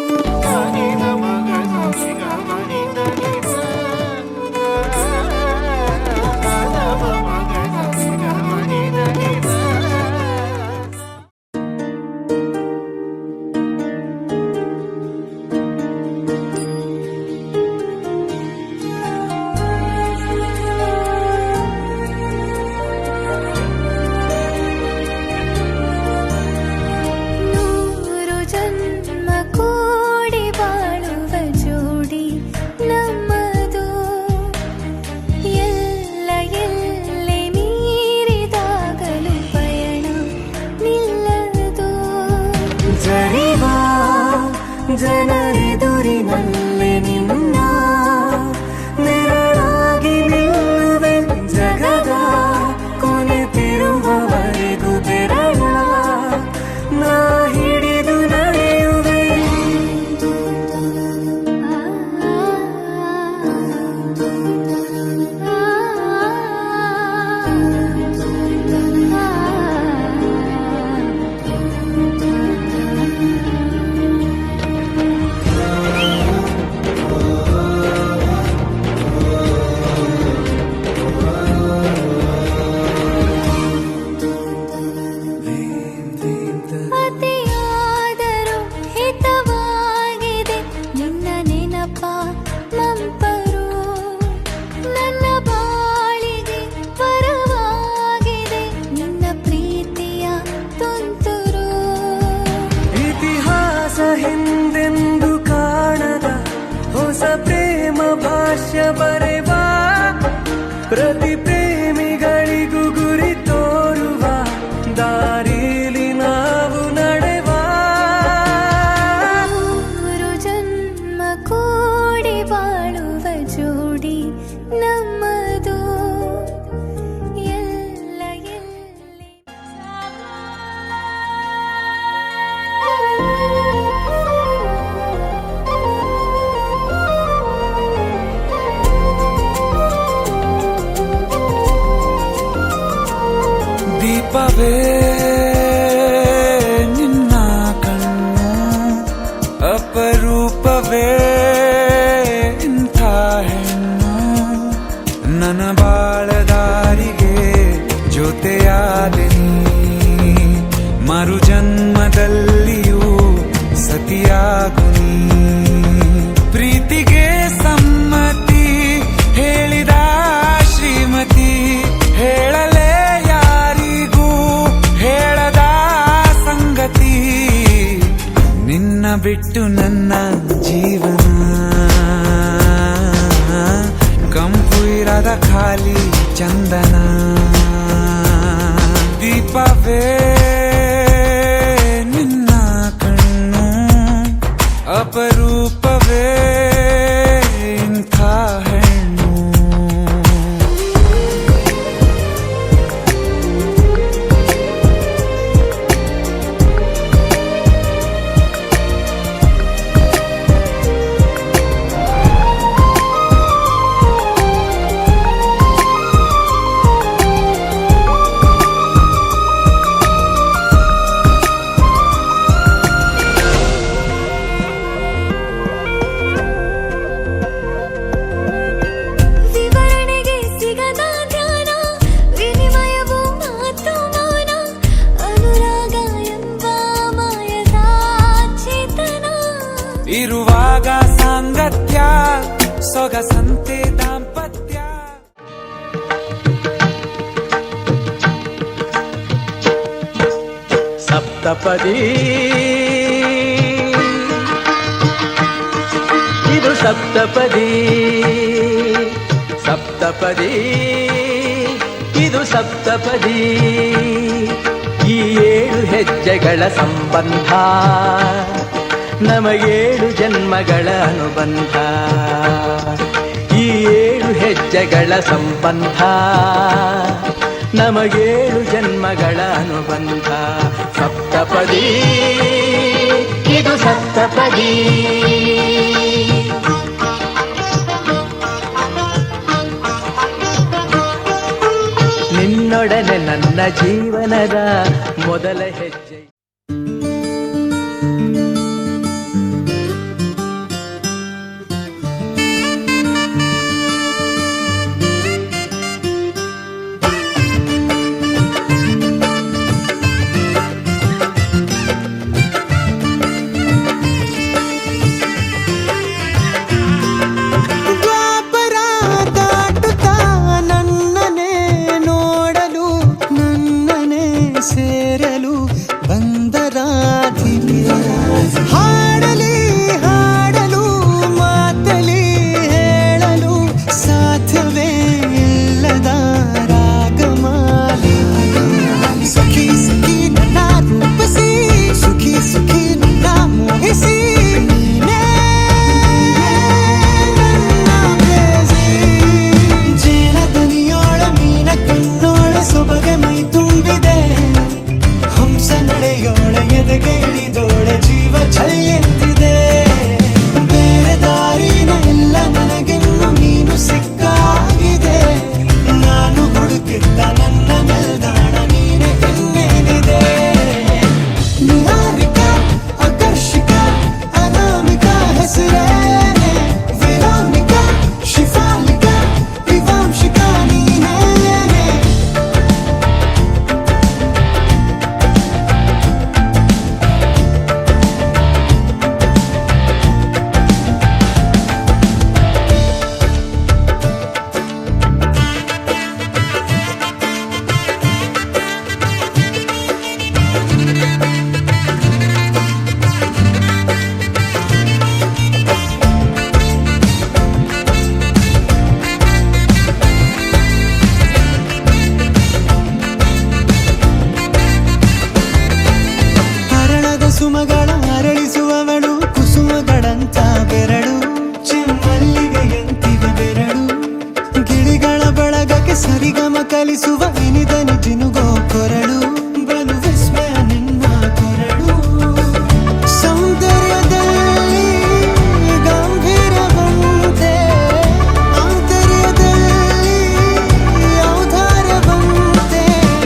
ಜನರೆದುರಿನಲ್ಲಿ ನಿನ್ನ ನೆರಳಾಗಿ ನಿಲ್ಲುವೆ, ಜಗದ ಕೊನೆತಿರುವವರೆಗೂ ಬೆರಳ ನಾ ಹಿಡಿದು ನಡೆಯುವೆ. ಅತಿಯಾದರೂ ಹಿತವಾಗಿದೆ ನಿನ್ನ ನೆನಪ ಮಂಪರು, ನನ್ನ ಬಾಳಿಗೆ ವರವಾಗಿದೆ ನಿನ್ನ ಪ್ರೀತಿಯ ತುಂತುರು. ಇತಿಹಾಸ ಹಿಂದೆಂದು ಕಾಣದ ಹೊಸ ಪ್ರೇಮ ಭಾಷ್ಯ ಬರೆವ, ಪ್ರತಿ ಪ್ರೇಮಿಗಳಿಗೂ ಗುರಿ ತೋರುವ ದಾರಿಲಿ ನಾವು ನಡೆವ. ನೂರು ಜನ್ಮ ಕೂಡಿ ಬಾಳುವ ಜೋಡಿ ನಮ್ಮದು, ಎಲ್ಲ ಎಲ್ಲಿ ಚಂದನ ದೀಪವೇ ನಿನ್ನ ಕಣ್ಣು ಅಪರೂಪವೇ ಇಂಥ ಹೆಣ್ಣು ವಿವರಣೆಗೆ ಸಿಗದ ಧ್ಯಾನ ವಿನಿಮಯವು ಮಾತು ಮೌನ ಅನುರಾಗ ಎಂಬ ಮಾಯದ ಚೇತನ ಇರುವಾಗ ಸಾಂಗತ್ಯ ಸೊಗಸಂತೆ ದಾಂಪತ್ಯ ಸಪ್ತಪದಿ ಇದು ಸಪ್ತಪದಿ ಸಪ್ತಪದಿ ಇದು ಸಪ್ತಪದಿ ಈ 7 ಹೆಜ್ಜೆಗಳ ಸಂಬಂಧ ನಮಗೇಳು ಜನ್ಮಗಳ ಅನುಬಂಧ ಈ 7 ಹೆಜ್ಜೆಗಳ ಸಂಬಂಧ ನಮಗೇಳು ಜನ್ಮಗಳ ಅನುಬಂಧ ಸಪ್ತಪದಿ ಇದು ಸಪ್ತಪದಿ ನಿನ್ನೊಡನೆ ನನ್ನ ಜೀವನದ ಮೊದಲ ಹೆಜ್ಜೆ ದ್ವಾಪರ ದಾಟುತ್ತಾ ನನ್ನನೆ ನೋಡಲು ನನ್ನನೆ ಸೇರಲು ಬಂದರಾಧಿಪಿ ಹಾಡಲಿ ಹಾಡಲು ಮಾತಲಿ ಹೇಳಲು ಸಾಧ್ಯವೇ ಇಲ್ಲದ ರಾಗಮಾಲಿ ಸಖಿ ಸಖಿ ನನ್ನ ರೂಪಿಸಿ ಸುಖಿ ಸುಖಿ ನನ್ನ ಮೋಹಿಸಿ ನೀನೇ ಜೇನದನಿಯೋಳ ಮೀನ ಕಣ್ಣೋಳ ಸೊಬಗೆ ಮೈ ತುಂಬಿದೆ ಹಂಸ ನಡೆಯೋಳ ಎದೆಗೆ ಇಳಿದೋಳ ಜೀವ ಛಳೆಯೆಂದಿದೆ ಬೇರೆ ದಾರಿನ ಎಲ್ಲ ನನಗೆನ್ನು ನೀನು ಸಿಕ್ಕಾಗಿದೆ ನಾನು ಹುಡುಕಿದ್ದ ನನ್ನ ನಿಲ್ದಾಣ ನೀನೆ ಇನ್ನೇನಿದೆ ನಿಹಾರಿಕ ಆಕರ್ಷಿಕ ಅನಾಮಿಕ ಹೆಸರೇನೆ ವೆರೋನಿಕ ಶಿಫಾಲಿಕ ವಿವಾಂಶಿಕ ನೀನೇನೆ ಹರಳದ ಸುಮಗಳ ಅರಳಿಸುವವಳು ಕುಸುಮಗಳಂತ ಬೆರಳು ಚೆಮ್ಮಲ್ಲಿಗೆಯಂತಿವೆ ಬೆರಳು ಗಿಳಿಗಳ ಬಳಗಕ್ಕೆ ಸರಿಗಮ ಕಲಿಸುವ ಇನಿದನಿ ಜಿನುಗೋ ಕೊರಳು ಬಲು ವಿಸ್ಮಯ ನಿನ್ನ ಕೊರಳು ಸೌಂದರ್ಯದಲ್ಲಿ ಗಂಭೀರವಂತೆ ಆಂತರ್ಯದಲ್ಲಿ ಔದಾರ್ಯವಂತೆ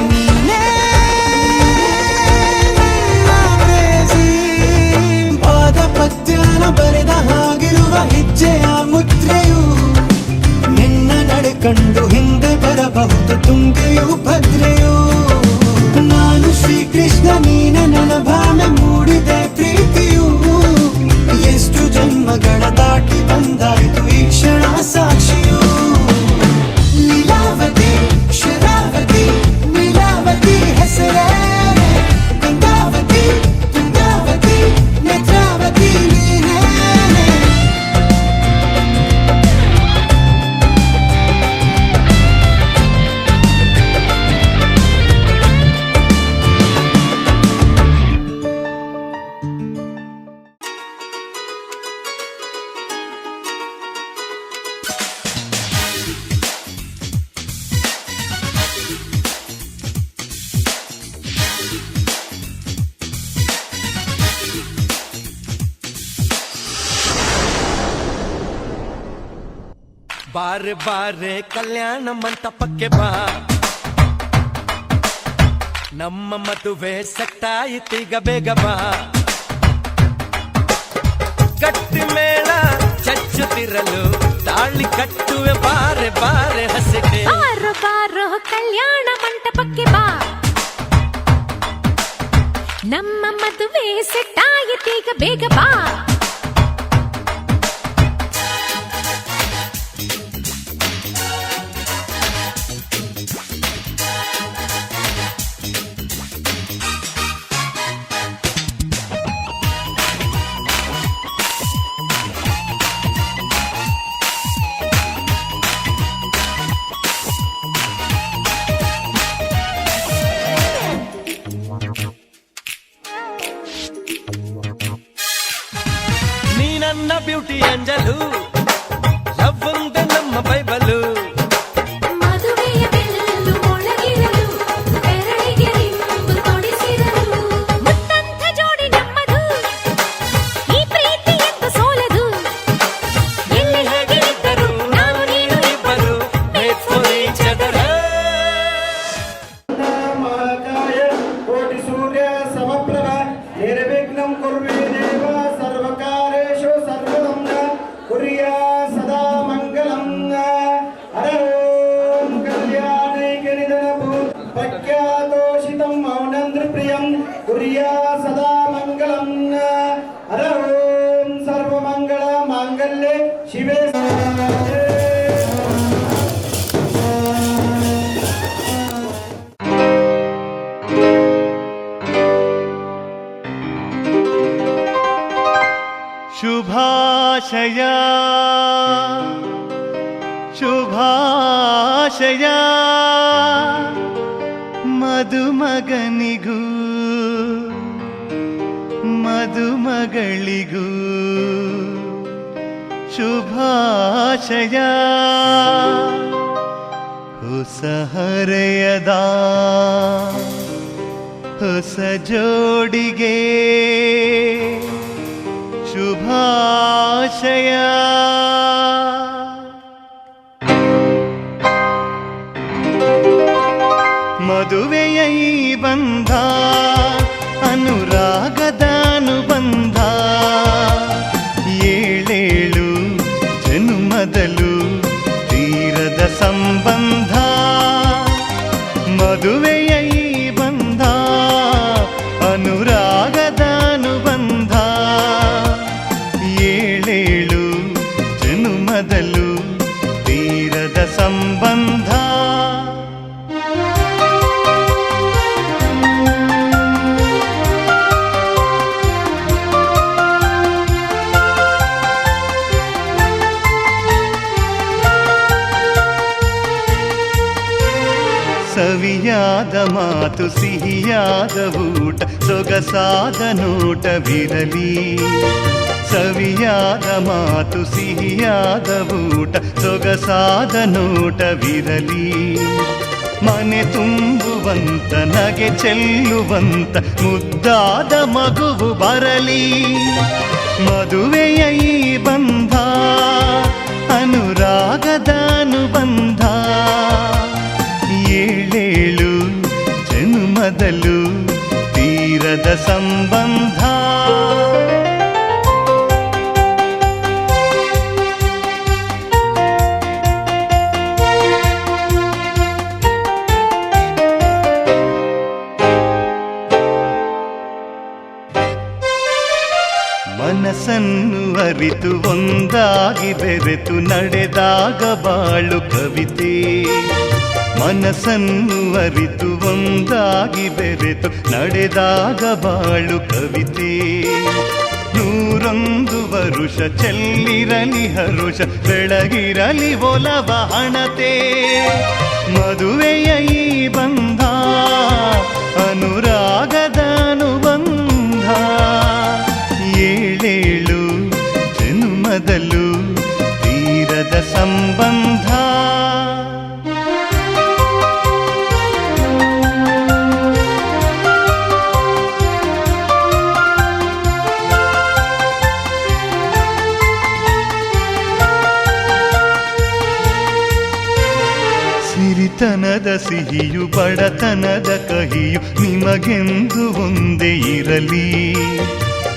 ನೀನೇ ಪಾದ ಪದ್ಯನ ಬರೆದ ಹಾಗಿರುವ ಹೆಜ್ಜೆಯ ಮುದ್ರೆಯು ನಿನ್ನ ನಡೆ ಕಂಡು ಹಿಂದೆ ಬರಬಹುದು ತುಂಗೆಯು ಭದ್ರೆಯು ನಾನು ಶ್ರೀಕೃಷ್ಣ ನೀನೆ ನನ್ನ ಭಾವನೆ ಮೂಡಿದೆ ಪ್ರೀತಿಯು ಎಷ್ಟು ಜನ್ಮಗಳ ದಾಟಿ ಬಂದಾಯಿತು ಈ ಕ್ಷಣ ಸಾಕ್ಷಿಯು ಲೀಲಾವತಿ ಶರಾವತಿ ನೀಲಾವತಿ ಹೆಸರೇ ಗಂಗಾವತಿ ತುಂಗಾವತಿ ನೇತ್ರಾವತಿ ನೀನೇನೆ ಬಾರೆ ಬಾರೆ ಕಲ್ಯಾಣ ಮಂಟಪಕ್ಕೆ ಬಾ, ನಮ್ಮ ಮದುವೆ ಸೆಟ್ಟಾಯಿತೀಗ ಬೇಗ ಬಾ. ಗಟ್ಟಿ ಮೇಳ ಚಚ್ಚುತ್ತಿರಲು ತಾಳಿ ಕಟ್ಟುವೆ ಬಾರೆ ಬಾರೆ ಹಸಿಗೆ. ಬಾರೋ ಬಾರೋ ಕಲ್ಯಾಣ ಮಂಟಪಕ್ಕೆ ಬಾ, ನಮ್ಮ ಮದುವೆ ಸೆಟ್ಟಾಯಿತೀಗ ಬೇಗ ಬಾ. ನನ್ನ ಬ್ಯೂಟಿ ಅಂಜಲು ಲವ್ ಒಂದೇ ನಮ್ಮ ಬೈಬಲು. ಮದುವೆಯ ಬೆಲ್ಲು ಒಳಗಿರಲು ಬೆರಳಿಗೆ ರಿಂಗು ತೊಡಿಸಿರಲು. ಮುತ್ತಂಥ ಜೋಡಿ ನಮ್ಮದು, ಈ ಪ್ರೀತಿ ಎಂದು ಸೋಲದು. ಎಲ್ಲಿ ಹೇಗಿದ್ದರು ನಾವು ನೀನು ಇಬ್ಬರು Made for each other. ಮಹಾಕಾಯ ಕೋಟಿ ಸೂರ್ಯ ಸಮಪ್ರಭ ನಿರ್ವಿಘ್ನಂ ಕುರ್ಮೇ ದೇವ ಸರ್ವಕಾರೇಷು ಸರ್ವದಂ ಕುರ್ಯಾ ಸದಾ ಮಂಗಲಂ. ಹರ ಓಂ ಕಲ್ಯಾಣೈಕ ನಿಧನ ಪ್ರಖ್ಯಾತೋಷಿತಂ ಮೌನಂದ್ರ ಪ್ರಿಯಂ ಕುರ್ಯಾ ಸದಾ ಮಂಗಲಂ. ಹರ ಓಂ ಸರ್ವಮಂಗಳ ಮಾಂಗಲ್ಯೆ ಶಿವೆ ಶುಭಾಶಯ ಶುಭಾಶಯ ಮದುಮಗನಿಗೂ ಮದುಮಗಳಿಗೂ ಶುಭಾಶಯ. ಹೊಸ ಹರೆಯದ ಹೊಸ ಜೋಡಿಗೆ ಶುಭಾಶಯ. ಮದುವೆಯ ಈ ಬಂಧ ಅನುರಾಗದ ಅನುಬಂಧ, ಏಳೇಳು ಜನುಮದಲು ತೀರದ ಸಂಬಂಧ. ಮದುವೆಯ ಈ ಬಂಧ ಅನುರಾಗದ ಅನುಬಂಧ, ಏಳೇಳು ಜನುಮದಲು ತೀರದ ಸಂಬಂಧ. ಸವಿಯಾದ ಮಾತು ಸಿಹಿಯಾದ ಊಟ ಸೊಗಸಾದ ನೋಟವಿರಲಿ. ಸವಿಯಾದ ಮಾತು ಸಿಹಿಯಾದ ಊಟ ಸೊಗಸಾದ ನೋಟವಿರಲಿ. ಮನೆ ತುಂಬುವಂತ ನಗೆ ಚೆಲ್ಲುವಂತ ಮುದ್ದಾದ ಮಗುವು ಬರಲಿ. ಮದುವೆಯ ಈ ಬಂಧ ಅನುರಾಗದ ಅನುಬಂಧ, ಏಳೇಳು ಜನುಮದಲು ತೀರದ ಸಂಬಂಧ. ಮನಸ್ಸನ್ನು ಅರಿತು ಒಂದಾಗಿ ಬೆರೆತು ನಡೆದಾಗ ಬಾಳು ಕವಿತೆ. ಮನಸ್ಸನ್ನು ಅರಿತು ಒಂದಾಗಿ ಬೆರೆತು ನಡೆದಾಗ ಬಾಳು ಕವಿತೆ. 101 ವರುಷ ಚೆಲ್ಲಿರಲಿ ಹರುಷ ಬೆಳಗಿರಲಿ ಒಲವ ಹಣತೆ. ಮದುವೆಯ ಈ ಬಂಧ ಅನುರಾಗದ ಅನುಬಂಧ, ಏಳೇಳು ಜನುಮದಲು ತೀರದ ಸಂಬಂಧ. ಸಿರಿತನದ ಸಿಹಿಯು ಬಡತನದ ಕಹಿಯು ನಿಮಗೆಂದು ಒಂದೇ ಇರಲಿ.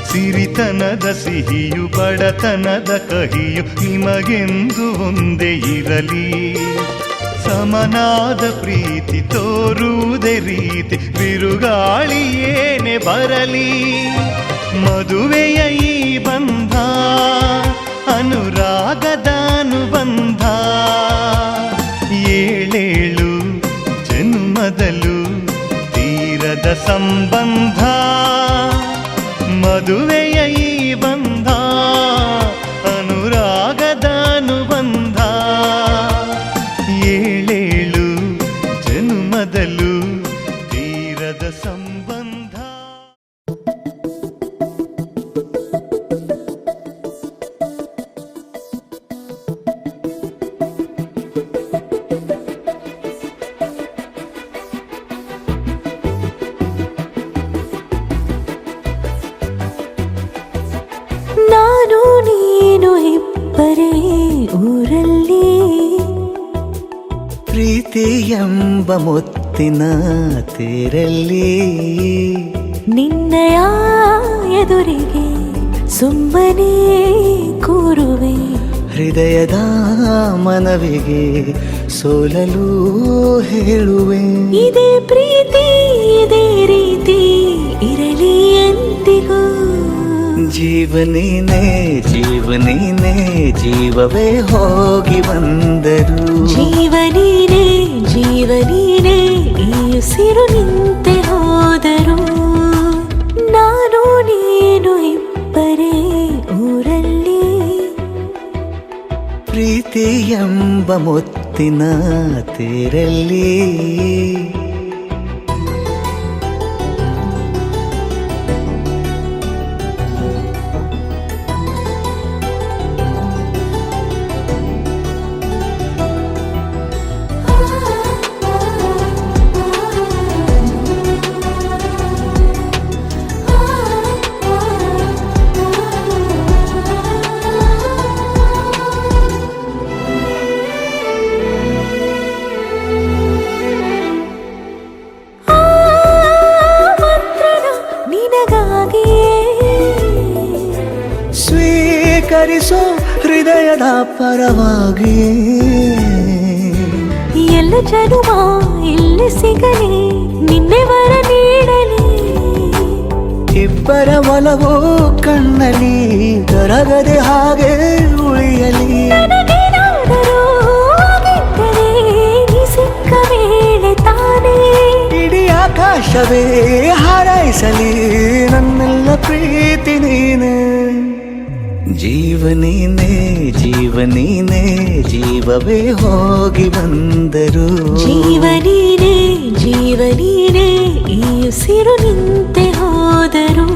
ಸಿರಿತನದ ಸಿಹಿಯು ಬಡತನದ ಕಹಿಯು ನಿಮಗೆಂದು ಒಂದೇ ಇರಲಿ. ಸಮನಾದ ಪ್ರೀತಿ ತೋರುವುದೇ ರೀತಿ ಬಿರುಗಾಳಿ ಏನೇ ಬರಲಿ. ಮದುವೆಯ ಈ ಬಂಧ ಅನುರಾಗದ ಅನುಬಂಧ. ಏಳೇಳು ಜನ್ಮದಲು ತೀರದ ಸಂಬಂಧ. ಮದುವೆಯ ಈ ಬಂಧ ಅನುರಾಗದ ಅನುಬಂಧ. ಏಳೇಳು ಜನ್ಮದಲು ತೀರದ ಸಂಬಂಧ. ನಾನು ನೀನು ಇಬ್ಬರೇ ಊರಲ್ಲಿ, ಪ್ರೀತಿ ಎಂಬ ಮುತ್ತಿನ ತೇರಲ್ಲಿ. ನಿನ್ನಯ ಎದುರಿಗೆ ಸುಮ್ಮನೆ ಕೂರುವೆ. ಹೃದಯದ ಮನವಿಗೆ ಸೋಲಲು ಹೇಳುವೆ. ಇದೇ ಪ್ರೀತಿ ಇದೇ ರೀತಿ ಇರಲಿ ಎಂದಿಗೂ. ಜೀವನೇನೆ ಜೀವನೇನೆ ಜೀವವೇ ಹೋಗಿ ಬಂದರು. ಜೀವನೀನೇ ಜೀವನೀನೇ ಈ ಉಸಿರು ನಿಂತೆ ಹೋದರು. ನಾನು ನೀನು ಇಬ್ಬರೇ ಊರಲ್ಲಿ, ಪ್ರೀತಿ ಎಂಬ ಮುತ್ತಿನ ತೇರಲ್ಲಿ. ಸ್ವೀಕರಿಸೋ ಹೃದಯದ ಪರವಾಗಿ. ಎಲ್ಲ ಜನುಮ ಇಲ್ಲಿ ಸಿಗಲಿ, ನಿನ್ನೆ ವರ ನೀಡಲಿ. ಇಬ್ಬರ ಒಲವು ಕಣ್ಣಲ್ಲಿ ಕರಗದೆ ಹಾಗೆ ಉಳಿಯಲಿ. ನನಗೇನಾದರೂ ಆಗಿದ್ದರೆ ನೀ ಸಿಕ್ಕ ವೇಳೆ ತಾನೇ ಇಡೀ ಆಕಾಶವೇ ಹಾರೈಸಲಿ ನನ್ನೆಲ್ಲ ಪ್ರೀತಿ ನೀನೆ. ಜೀವನೀನೇ ಜೀವನೀನೇ ಜೀವವೇ ಹೋಗಿ ಬಂದರು. ಜೀವನೀನೇ ಜೀವನೀನೇ ಈ ಉಸಿರು ನಿಂತೆ ಹೋದರು.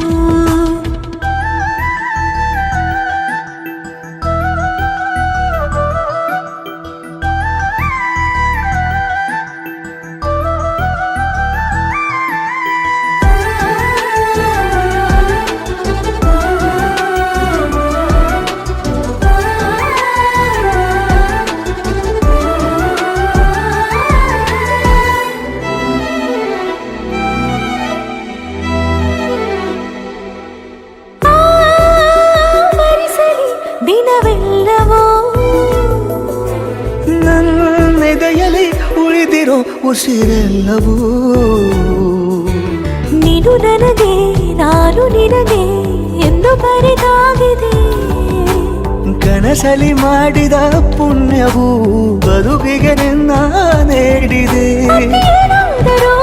ದಿನವೆಲ್ಲವೋ ನನ್ನೆದೆಯಲ್ಲಿ ಉಳಿದಿರೋ ಉಸಿರೆಲ್ಲವೂ. ನೀನು ನನಗೆ ನಾನು ನಿನಗೆ ಎಂದು ಬರೆದಾಗಿದೆ. ಕನಸಲಿ ಮಾಡಿದ ಪುಣ್ಯವು ಬದುಕಿಗೆ ನಿನ್ನ ನೀಡಿದೆ. ಏನಾದರೂ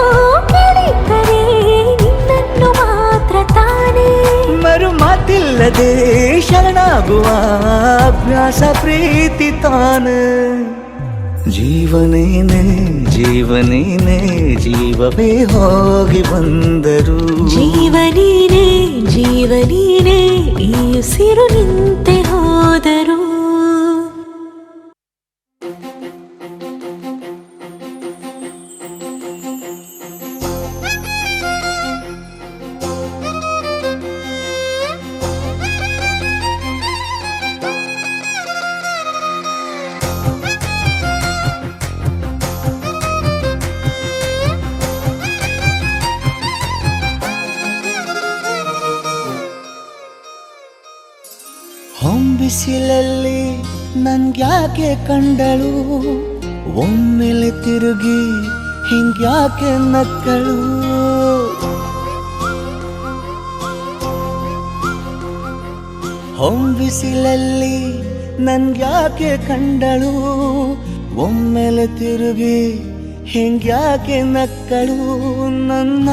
ಕೇಳಿದ್ದರೆ ನಿನ್ನನ್ನು ಮಾತ್ರ ತಾನೇ. ಮರು ಮಾತಿಲ್ಲದೆ ಶರಣಾಗುವ ಅಭ್ಯಾಸ ಪ್ರೀತಿ ತಾನೆ. ಜೀವನೇನೆ ಜೀವನೇನೆ ಜೀವವೇ ಹೋಗಿ ಬಂದರು. ಜೀವನೀನೇ ಜೀವನೀನೇ ಈ ಉಸಿರು ನಿಂತೆ ಹೋದರು. ಬಿಸಿಲಲ್ಲಿ ನನ್ಗ್ಯಾಕೆ ಕಂಡಳು ಒಮ್ಮೆಲೆ ತಿರುಗಿ ಹಿಂಗ್ಯಾಕೆ ನಕ್ಕಳು ಬಿಸಿಲಲ್ಲಿ ನನ್ಗ್ಯಾಕೆ ಕಂಡಳು ಒಮ್ಮೆಲೆ ತಿರುಗಿ ಹಿಂಗ್ಯಾಕೆ ನಕ್ಕಳು ನನ್ನ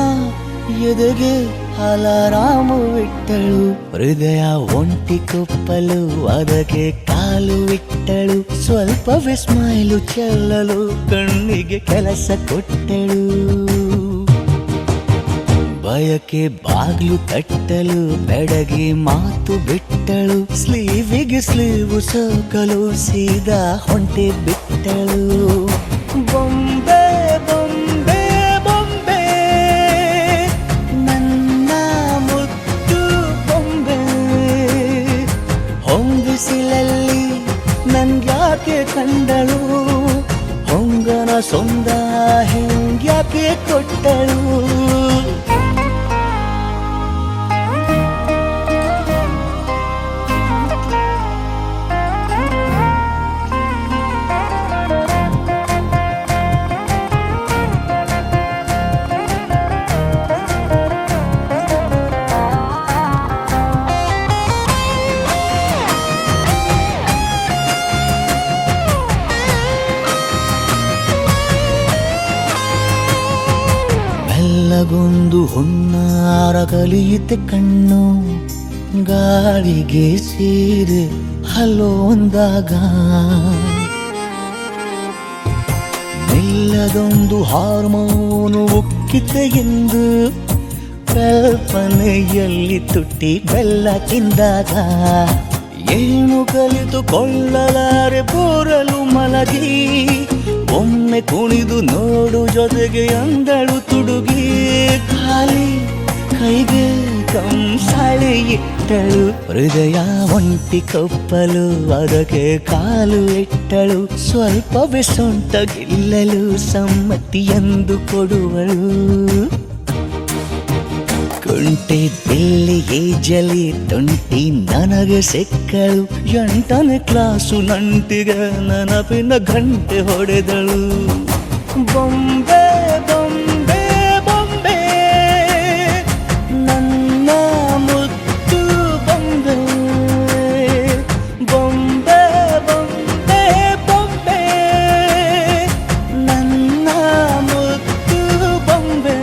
ಎದೆಗೆ ಅಲಾರಾಮು ಇಟ್ಟಳು ಹೃದಯ ಒಂಟಿ ಕೊಪ್ಪಲು ಅದಕ್ಕೆ ಕಾಲು ಇಟ್ಟಳು ಸ್ವಲ್ಪವೇ ಸ್ಮೈಲು ಚೆಲ್ಲಲು ಕಣ್ಣಿಗೆ ಕೆಲಸ ಕೊಟ್ಟಳು ಬಯಕೆ ಬಾಗ್ಲು ತಟ್ಟಲು ಬೆಡಗಿ ಮಾತು ಬಿಟ್ಟಳು ಸ್ಲೀವಿಗೆ ಸ್ಲೀವು ಸೋಕಲು ಸೀದಾ ಹೊಂಟೆ ಬಿಟ್ಟಳು ಬೊಂಬೆ ಬೊಂಬೆ ಬೊಂಬೆ ನನ್ನ ಮುದ್ದು ಬೊಂಬೆ ಹೊಂಬಿಸಿಲಲ್ಲಿ ನನ್ಗ್ಯಾಕೆ ಕಂಡಳು ಹೊಂಗನ ಸೊಂದ ಹೆಂಗ್ಯಾಕೆ ಕೊಟ್ಟಳು ಗೊಂದು ಹುನ್ನಾರ ಕಲಿಯುತ್ತೆ ಕಣ್ಣು ಗಾಳಿಗೆ ಸೀರೆ ಹಲೋಂದಾಗ ಮೆಲ್ಲದೊಂದು ಹಾರ್ಮೋನು ಉಕ್ಕಿತೆ ಎಂದು ಕಲ್ಪನೆಯಲ್ಲಿ ತುಟ್ಟಿ ಬೆಲ್ಲ ತಿಂದಾಗ ಏನು ಕಲಿತುಕೊಳ್ಳಲಾರೆ ಬೋರಲು ಮಲಗಿ ಒಮ್ಮೆ ಕುಣಿದು ನೋಡು ಜೊತೆಗೆ ಅಂದಳು ತುಡುಗಿ ಖಾಲಿ ಕೈಗೆ ಕಂಸಾಳೆ ಇಟ್ಟಳು ಹೃದಯ ಒಂಟಿ ಕೊಪ್ಪಲು ಅದಕ್ಕೆ ಕಾಲು ಇಟ್ಟಳು ಸ್ವಲ್ಪವೇ ಸೊಂಟ ಗೆಲ್ಲಲು ಸಮ್ಮತಿ ಎಂದು ಕೊಡುವಳು ಕುಂಟೆ ಬೆಲ್ಲಿ ಏಜಲಿ ತುಂಟಿ ನನಗೆ ಸಿಕ್ಕಳು 8ನೇ ಕ್ಲಾಸು ನಂಟಿಗೆ ನೆನಪಿನ ಗಂಟೆ ಹೊಡೆದಳು ಬೊಂಬೆ ಬೊಂಬೆ ಬೊಂಬೆ ನನ್ನ ಮುದ್ದು ಬೊಂಬೆ ಬೊಂಬೆ ಬೊಂಬೆ ಬೊಂಬೆ ನನ್ನ ಮುದ್ದು ಬೊಂಬೆ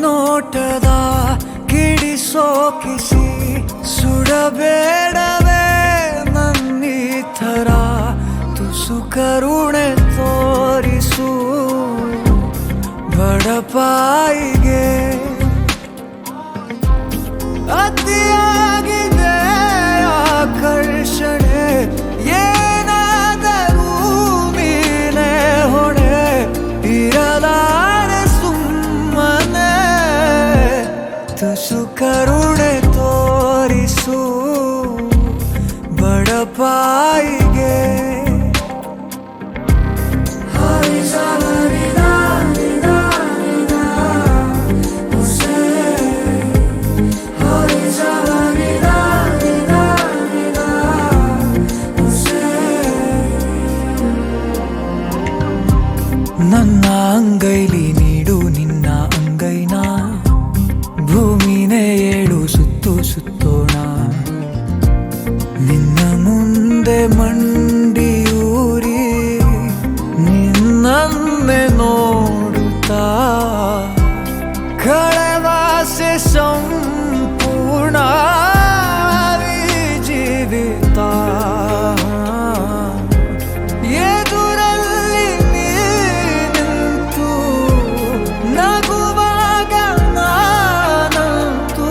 ನೋಟದ ಕಿಡಿ ಸೋಕಿಸಿ ಸುಡಬೇಡವೇ ನನ್ನಿ ಥರ ತುಸು ಕರುಣೆ ತೋರಿಸು ಬಡಪಾಯಿಗೆ ಅತಿಯಾಗಿದೆ ಆಕರ್ಷಣೆ ಏನಾದರೂ ನೀನೇ ಹೊಣೆ ಇರಲಾರೆ ಸುಮ್ಮನೆ ತುಸು ಕರುಣೆ ತೋರಿಸು ಬಡಪಾಯಿಗೆ ನನ್ನ ಅಂಗೈಲಿ ನೀಡು ನಿನ್ನ ಅಂಗೈನ ಭೂಮಿನೇ ಏಳು ಸುತ್ತು ಸುತ್ತೋಣ ನಿನ್ನ ಮುಂದೆ ಮಂಡಿಯೂರಿ ನಿನ್ನನ್ನೇ ನೋಡುತ್ತಾ से संपूर्ण जीवित ಎದುರಲ್ಲಿ ನಿಂತು ನಗುವಾಗ ನಾನಂತೂ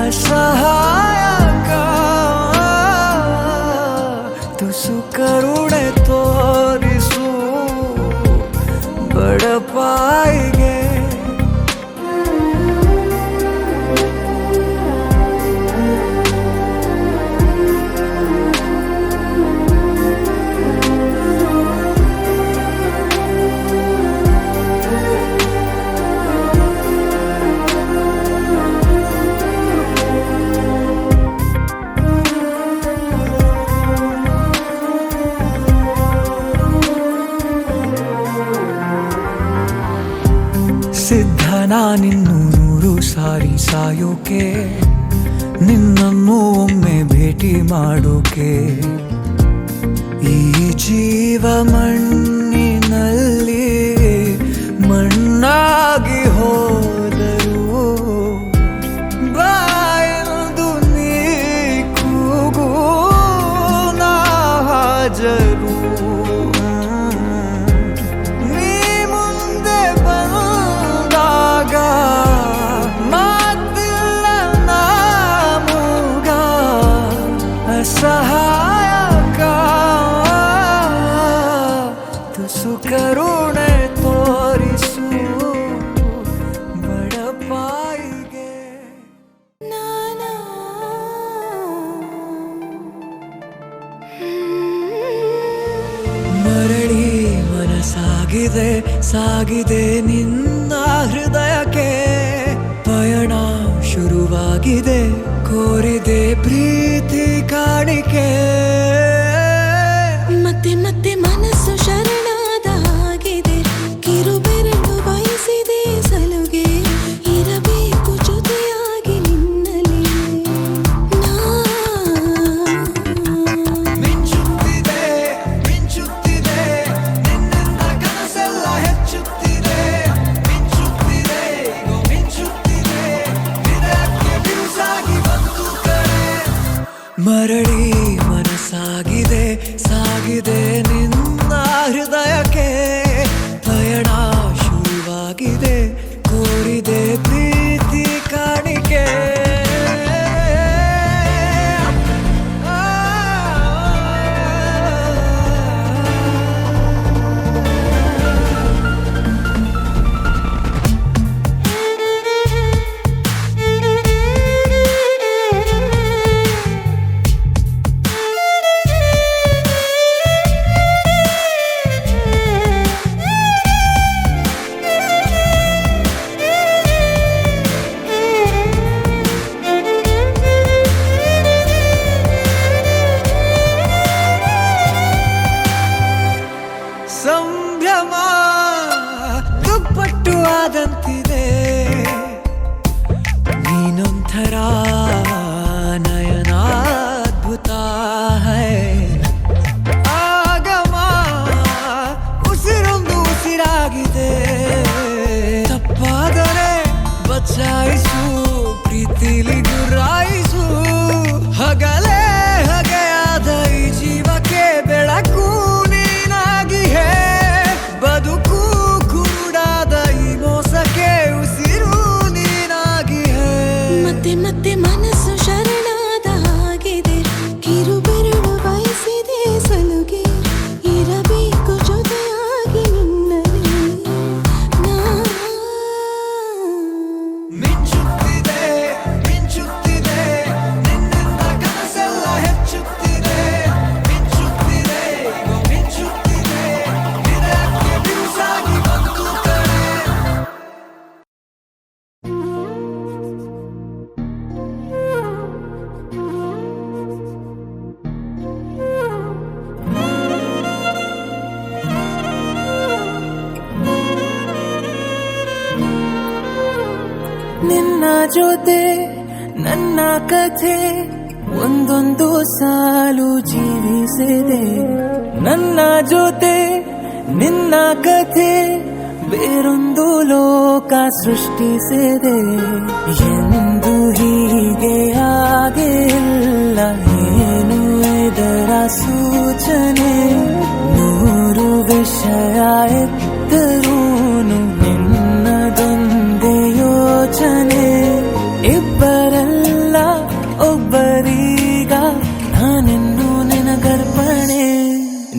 ಅಸಹಾಯಕ ತುಸು ಕರುಣೆ ತೋರಿಸು ಬಡಪಾಯಿಗೆ ಸಿದ್ಧ ನಾನಿನ್ನು 100 ಸಾರಿ ಸಾಯೋಕೆ ನಿನ್ನನ್ನು ಒಮ್ಮೆ ಭೇಟಿ ಮಾಡೋಕೆ ಈ ಜೀವ ಮಣ್ಣಿನಲ್ಲಿ ಮಣ್ಣಾಗಿ ಹೋದರು ಬಾಯದು ನೀ ಕೂಗು ನಾ ಹಾಜರು ಸಹಾಯಕ ತುಸು ಕರುಣೆ ತೋರಿಸು ಬಡಪಾಯಿಗೆ ಮರಳಿ ಮನಸಾಗಿದೆ ಸಾಗಿದೆ ನಿನ್ನ ಹೃದಯಕ್ಕೆ ಪಯಣ ಶುರುವಾಗಿದೆ ಕೋರಿದೆ ಪ್ರೀತಿ ಕಾಣಿಕೆ ಮತ್ತೆ ಮತ್ತೆ ಮನಸ್ಸು ಶರಣಾದ ಹಾಗಿದೆ ಕಿರುಬೆರಳು ಬಯಸಿದೆ ಸಲುಗೆ ಇರಬೇಕು ಜೊತೆಯಾಗಿ ನಿನ್ನಲಿ ಮಿಂಚುತ್ತಿದೆ ಮಿಂಚುತ್ತಿದೆ ನಿನ್ನಿಂದ ಕನಸೆಲ್ಲ ಹೆಚ್ಚುತ್ತಿದೆ ಮಿಂಚುತ್ತಿದೆ ಮಿಂಚುತ್ತಿದೆ ಹೃದಯಕ್ಕೆ ಬಿರುಸಾಗಿ ಬಂತು ಕರೆ ಮರಳಿ ಮನಸ್ಸಾಗಿದೆ ಸಾಗಿದೆ ನಿನ್ನ ಹೃದಯಕ್ಕೆ ಪಯಣ ಶುರುವಾಗಿದೆ ಕೋರಿದೆ ಪ್ರೀತಿ ಕಾಣಿಕೆ ಸಂಭ್ರಮ ದುಪ್ಪಟ್ಟು ಆದಂತಿದೆ ನೀನೊಂಥರ ನಯನಾದ್ಭುತ ಹೈ ಆಗಮ ಉಸಿರೊಂದು ಉಸಿರಾಗಿದೆ ತಪ್ಪಾದರೆ ಬಚಾಯಿಸು ಪ್ರೀತಿಲಿ ಗುರಾಯಿಸು ಹಗಲೇ ಹಗೆಯಾದ ಈ ಜೀವಕ್ಕೆ ಬೆಳಕು ಬದುಕು ಕುರುಡಾದ ಈ ಮೋಸಕ್ಕೆ ಉಸಿರು ನೀನಾಗಿ ಮತ್ತೆ ಮತ್ತೆ ಮನಸ್ಸು ಶರಣಾದ ಹಾಗಿದೆ ಕಿರುಬೆರಳು ಬಯಸಿದೆ ಸಲುಗೆ ಇರಬೇಕು ಜೊತೆಯಾಗಿ ನಿನ್ನಲಿ ಮಿಂಚುತ್ತಿದೆ ಮಿಂಚುತ್ತಿದೆ ನಿನ್ನಿಂದ ಕನಸೆಲ್ಲ ಹೆಚ್ಚುತ್ತಿದೆ ಮಿಂಚುತ್ತಿದೆ ಮಿಂಚುತ್ತಿದೆ ಹೃದಯಕ್ಕೆ ಬಿರುಸಾಗಿ ಬಂತು ಕರೆ ನಿನ್ನ ಜೊತೆ ನನ್ನ ಕಥೆ ಒಂದೊಂದು ಸಾಲು ಜೀವಿಸಿದೆ ನನ್ನ ಜೊತೆ ನಿನ್ನ ಕಥೆ ಬೇರೊಂದು ಲೋಕ ಸೃಷ್ಟಿಸಿದೆ ಎಂದು ಹೀಗೆ ಆಗಿಲ್ಲ ಏನು ಇದರ ಸೂಚನೆ ನೂರು ವಿಷಯ ಎತ್ತರೂನು ನಿನ್ನದೊಂದೇ ಯೋಚನೆ ಇಬ್ಬರಲ್ಲ ಒಬ್ಬರೀಗ ನಾನಿನ್ನು ನಿನಗರ್ಪಣೆ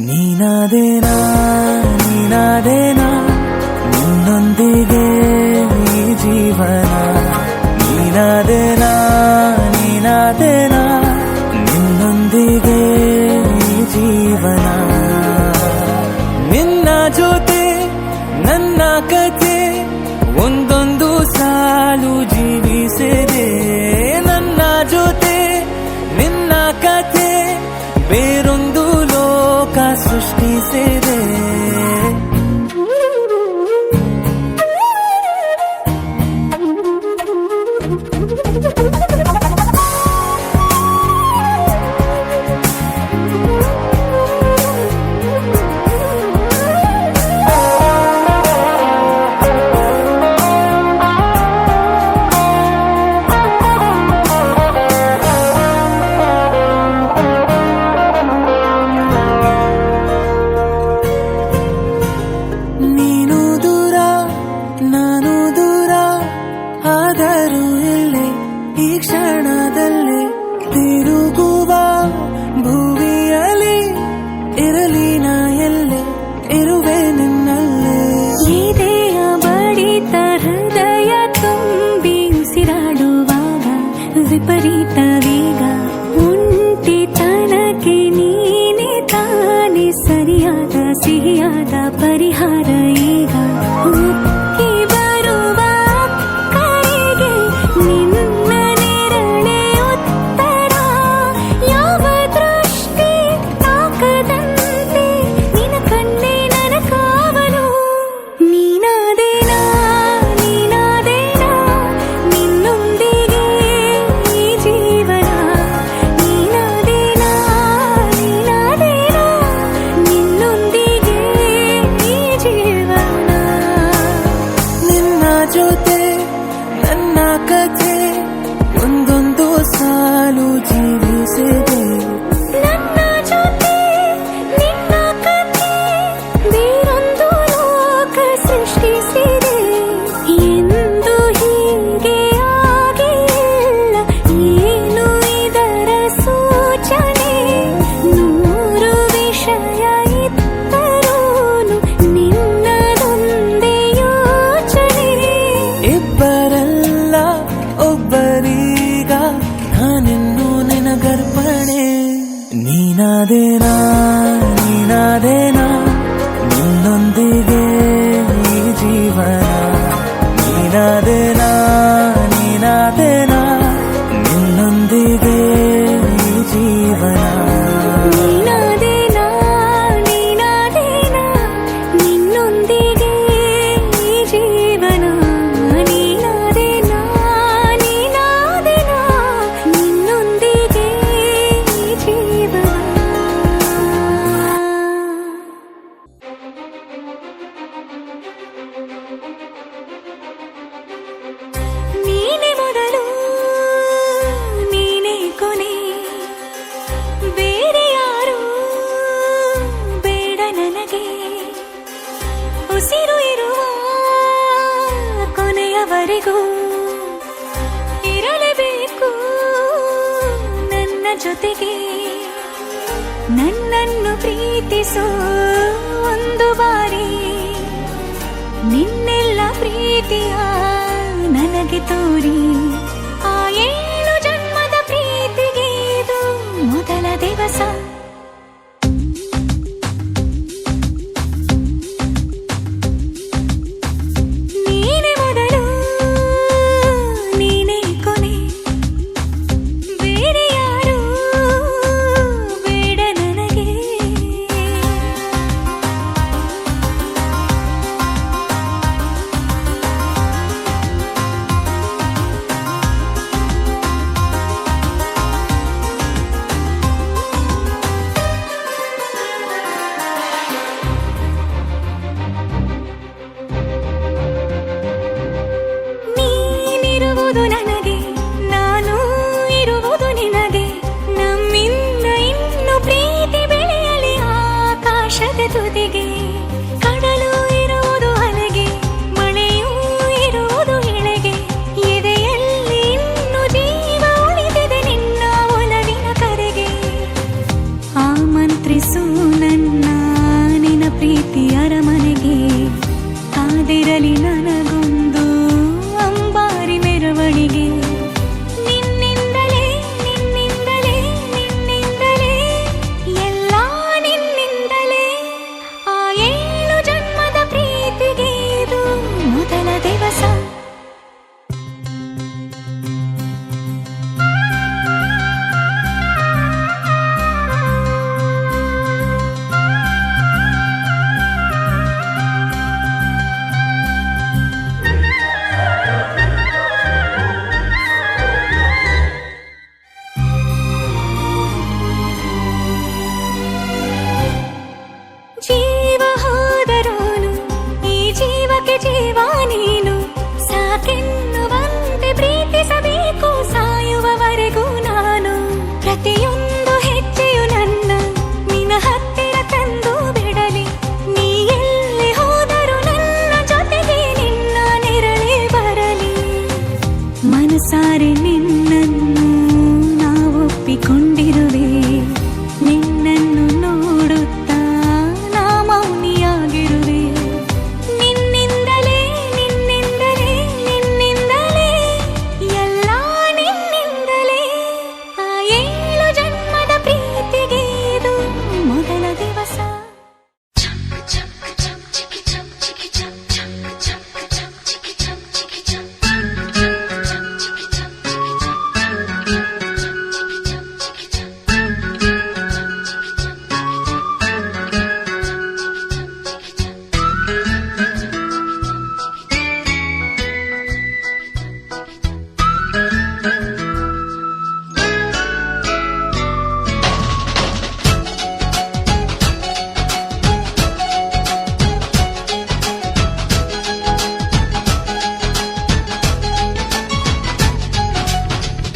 ನೀನಾದೇನಾ ನೀನಾದೇನಾ ನಿನ್ನೊಂದಿಗೆ ಈ ಜೀವನ ನೀನಾದೇನಾ ನೀನಾದೇನಾ ನಿನ್ನೊಂದಿಗೆ ಈ ಜೀವನ ನಿನ್ನ ಜೊತೆ ನನ್ನ ಕಥೆ ಒಂದೊಂದು ಸಾಲು ಜೀವಿಸಿದೆ ನನ್ನ ಜೊತೆ ನಿನ್ನ ಕಥೆ ಬೇರೊಂದು ಲೋಕ ಸೃಷ್ಟಿಸಿದೆ ನೀನು ದೂರ ನಾನು ದೂರ ಆದರೂ ಇಲ್ಲೇ ಈ ಕ್ಷಣದಲ್ಲಿ ತಿರುಗುವ ಭುವಿಯಲ್ಲಿ ಇರಲಿ ನಾ ಎಲ್ಲೆ ಇರುವೆ ನಿನ್ನಲ್ಲೇ ಎದೆಯ ಬಡಿತ ಹೃದಯ ತುಂಬಿ ಉಸಿರಾಡುವಾಗ ವಿಪರೀತ ವೇಗ ಒಂಟಿತನಕ್ಕೆ ನೀನೆ ತಾನೆ ಸರಿಯಾದ ಸಿಹಿಯಾದ ಪರಿಹಾರ ಈಗ ಉಕ್ಕಿ ಬರುವ ಕರೆಗೆ ನಿನ್ನ ನೆರಳೆ ಉತ್ತರ ಯಾವ ದೃಷ್ಟಿ ತಾಕದಂತೆ ನಿನ ಕಣ್ಣೆ ನನ್ನ ಕಾವಲು ನೀನಾದೇನಾ ನೀನಾದೇನಾ ನಿನ್ನೊಂದಿಗೆ ಈ ಜೀವನ ನೀನಾದೇನಾ ನೀನಾದೇನಾ ನಿನ್ನೊಂದಿಗೆ ಈ ಜೀವನ ನಿನ್ನ ಜೊತೆ ನನ್ನ ಕಥೆ ಒಂದೊಂದು ಸಾಲು ಜೀವಿಸಿದೆ ನನ್ನ ಜೊತೆ ನಿನ್ನ ಕಥೆ ಬೇರೊಂದು ಲೋಕ ಸೃಷ್ಟಿಸಿದೆ ಎಂದು ಹೀಗೆ ಆಗಿಲ್ಲ ಏನು ಇದರ ಸೂಚನೆ ನೂರು ವಿಷಯ ಇತ್ತರೂನು ನಿನ್ನದೊಂದೇ ಯೋಚನೆ ಇಬ್ಬರಲ್ಲ ಒಬ್ಬರೀಗ ನಾನಿನ್ನು ನಿನಗರ್ಪಣೆ ನೀನಾದೇನಾ ನೀನಾದೇನಾ ನಿನ್ನೊಂದಿಗೆ ಈ ಜೀವನ ನೀನಾದೇನಾ ನೀನಾದೇನಾ ನಿನ್ನೊಂದಿಗೆ ಈ ಜೀವನ ನೀನಾದೇನಾ ನೀನಾದೇನಾ ನಿನ್ನೊಂದಿಗೆ ಈ ಜೀವನ ನೀನಾದೇನಾ ನೀನಾದೇನಾ ನಿನ್ನೊಂದಿಗೆ ಈ ಜೀವನ ನೀನೆ ಮೊದಲು ನೀನೆ ಕೊನೆ ಬೇರೆ ಯಾರು ಬೇಡ ನನಗೆ ಉಸಿರು ಇರುವ ಕೊನೆಯವರೆಗೂ ಇರಲೇಬೇಕು ನನ್ನ ಜೊತೆಗೆ ನನ್ನನ್ನು ಪ್ರೀತಿಸೋ ಒಂದು ಬಾರಿ ನಿನ್ನೆಲ್ಲ ಪ್ರೀತಿಯ ನನಗೆ ತೋರಿ ಆ 7 ಜನ್ಮದ ಪ್ರೀತಿಗೆ ಇದು ಮೊದಲ ದಿವಸ ನೀನೆ ಮೊದಲು ನೀನೆ ಕೊನೆ ಬೇರೆ ಯಾರು ಬೇಡ ನನಗೆ ಇರುವುದು ನನಗೆ, ನಾನು ಇರುವುದು ನಿನಗೆ. ನಮ್ಮಿಂದ ಇನ್ನು ಪ್ರೀತಿ ಬೆಳೆಯಲಿ ಆಕಾಶದ ತುದಿಗೆ. ಕಡಲು ಇರುವುದು ಅಲೆಗೆ, ಮಳೆಯೂ ಇರುವುದು ಎಳೆಗೆ. ಎದೆಯಲ್ಲಿ ಇನ್ನು ಜೀವ ಉಳಿದಿದೆ ನಿನ್ನ ಒಲವಿನ ಕರೆಗೆ. ಆಮಂತ್ರಿಸು ನನ್ನ ನಿನ್ನ ಪ್ರೀತಿ ಅರಮನೆಗೆ. ಕಾದಿರಲಿ ನನಗೊಂದು ಅಂಬಾರಿ ಮೆರವಣಿಗೆ. ನಿನ್ನಿಂದಲೇ ನಿನ್ನಿಂದಲೇ ನಿನ್ನಿಂದಲೇ ಎಲ್ಲ ನಿನ್ನಿಂದಲೇ. ಆ 7 ಜನ್ಮದ ಪ್ರೀತಿಗೆ ಇದು ಮೊದಲ ದಿವಸ. ಜೀವ ಹೋದರೋನು ಈ ಜೀವಕ್ಕೆ ಜೀವ ನೀನು. ಸಾಕೆನ್ನುವಂತೆ ಪ್ರೀತಿಸಬೇಕು ಸಾಯುವವರೆಗೂ ನಾನು. ಪ್ರತಿಯೊಂದು ಹೆಜ್ಜೆಯು ನನ್ನ ನಿನ್ನ ಹತ್ತಿರ ತಂದು ಬಿಡಲಿ. ನೀ ಎಲ್ಲಿ ಹೋದರೂ ನನ್ನ ಜೊತೆಗೆ ನಿನ್ನ ನೆರಳೇ ಬರಲಿ. ಮನಸಾರೆ ನಿನ್ನನ್ನು ನಾವೊಪ್ಪಿಕೊಂಡಿರುವೆ. ನಿನ್ನನ್ನು ನೋಡುತ್ತಾ ನಾ ಮೌನಿಯಾಗಿರುವೆ. ನಿನ್ನಿಂದಲೇ ನಿನ್ನಿಂದಲೇ ನಿನ್ನಿಂದಲೇ ಎಲ್ಲ ನಿನ್ನಿಂದಲೇ. ಆ 7 ಜನ್ಮದ ಪ್ರೀತಿಗೆ ಇದು ಮೊದಲ ದಿವಸ.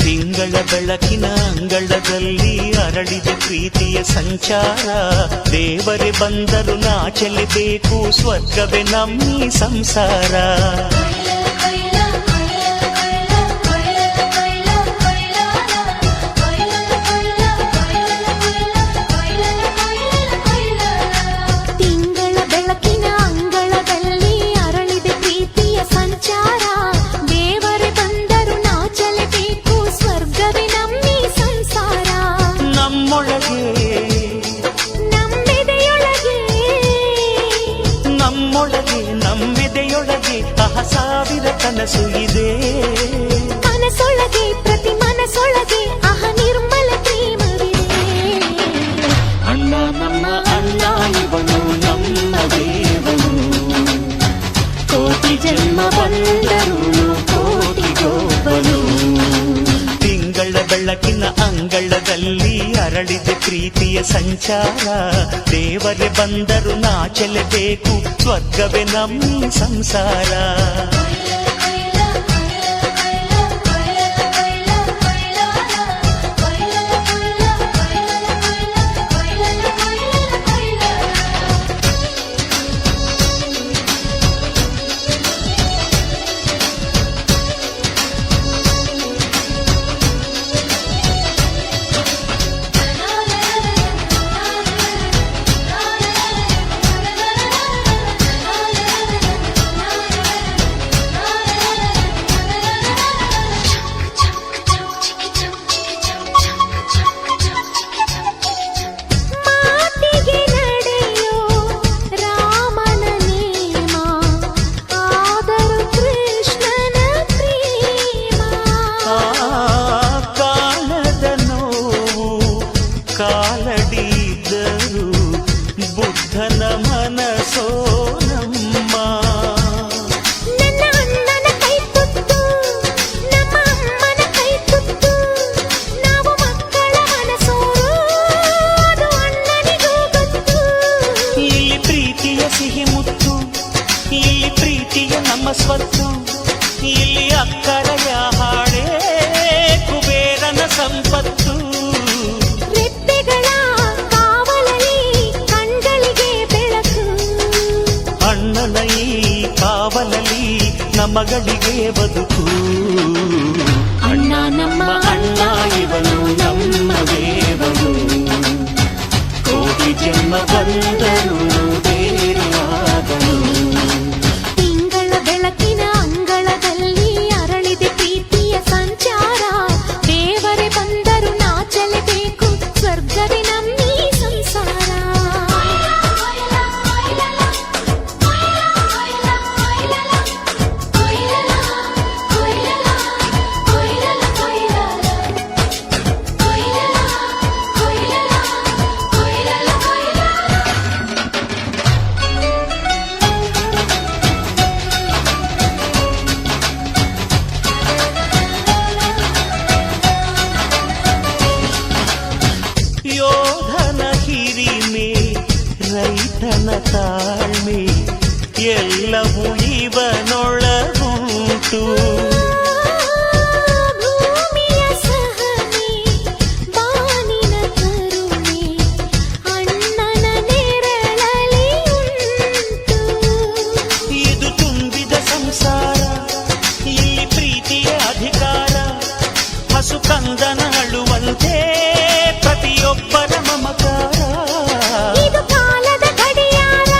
ತಿಂಗಳ ಬೆಳಕಿನ ಅಂಗಳದಲ್ಲಿ ಅರಳಿದ ಪ್ರೀತಿಯ ಸಂಚಾರ. ದೇವರೇ ಬಂದರು ನಾಚಲೇಬೇಕು, ಸ್ವರ್ಗವೇ ನಮ್ಮಿ ಸಂಸಾರ. ತಿಂಗಳ ಬೆಳಕಿನ ಅಂಗಳದಲ್ಲಿ ಅರಳಿದ ಪ್ರೀತಿಯ ಸಂಚಾರ. ದೇವರೇ ಬಂದರು ನಾಚಲೇಬೇಕು, ಸ್ವರ್ಗವೇ ನಮ್ಮಿ ಸಂಸಾರ. ನಮ್ಮೊಳಗೆ ನಮ್ಮೆದೆಯೊಳಗೆ ನಮ್ಮೊಳಗೆ ನಮ್ಮೆದೆಯೊಳಗೆ ಸಾವಿರ ಕನಸು ಇದೆ. ಕನಸೊಳಗೆ ಪ್ರತಿ ಮನಸೊಳಗೆ ನಿರ್ಮಲ ಪ್ರೇಮವಿದೆ. ಅಣ್ಣ ನಮ್ಮ ಅಣ್ಣ ಇವನು ನಮ್ಮ ದೇವನು. ಕೋಟಿ ಜನ್ಮ ಬಂದರು ಕೋಟಿಗೊಬ್ಬನು. ತಿಂಗಳ ಬೆಳಕಿನ ಅಂಗಳದಲ್ಲಿ ಅರಳಿದ ಪ್ರೀತಿಯ ಸಂಚಾರ. ದೇವರೇ ಬಂದರು ನಾಚಲೇಬೇಕು, ಸ್ವರ್ಗವೇ ನಮ್ಮಿ ಸಂಸಾರ. ತಾಳ್ಮೆ ಎಲ್ಲವೂ ಇವನೊಳಗುಂಟು. ಭೂಮಿಯ ಸಹನೆ ಬಾನಿನ ಕರುಣೆ ಅಣ್ಣನ ನೆರಳಲ್ಲಿ ಉಂಟು. ಇದು ತುಂಬಿದ ಸಂಸಾರ, ಇಲ್ಲಿ ಪ್ರೀತಿಯ ಅಧಿಕಾರ, ಹಸು ಕಂದನ ಅಳುವಂತೆ ಪ್ರತಿಯೊಬ್ಬರ ಮಮಕಾರ. ಇದು ಕಾಲದ ಗಡಿಯಾರ,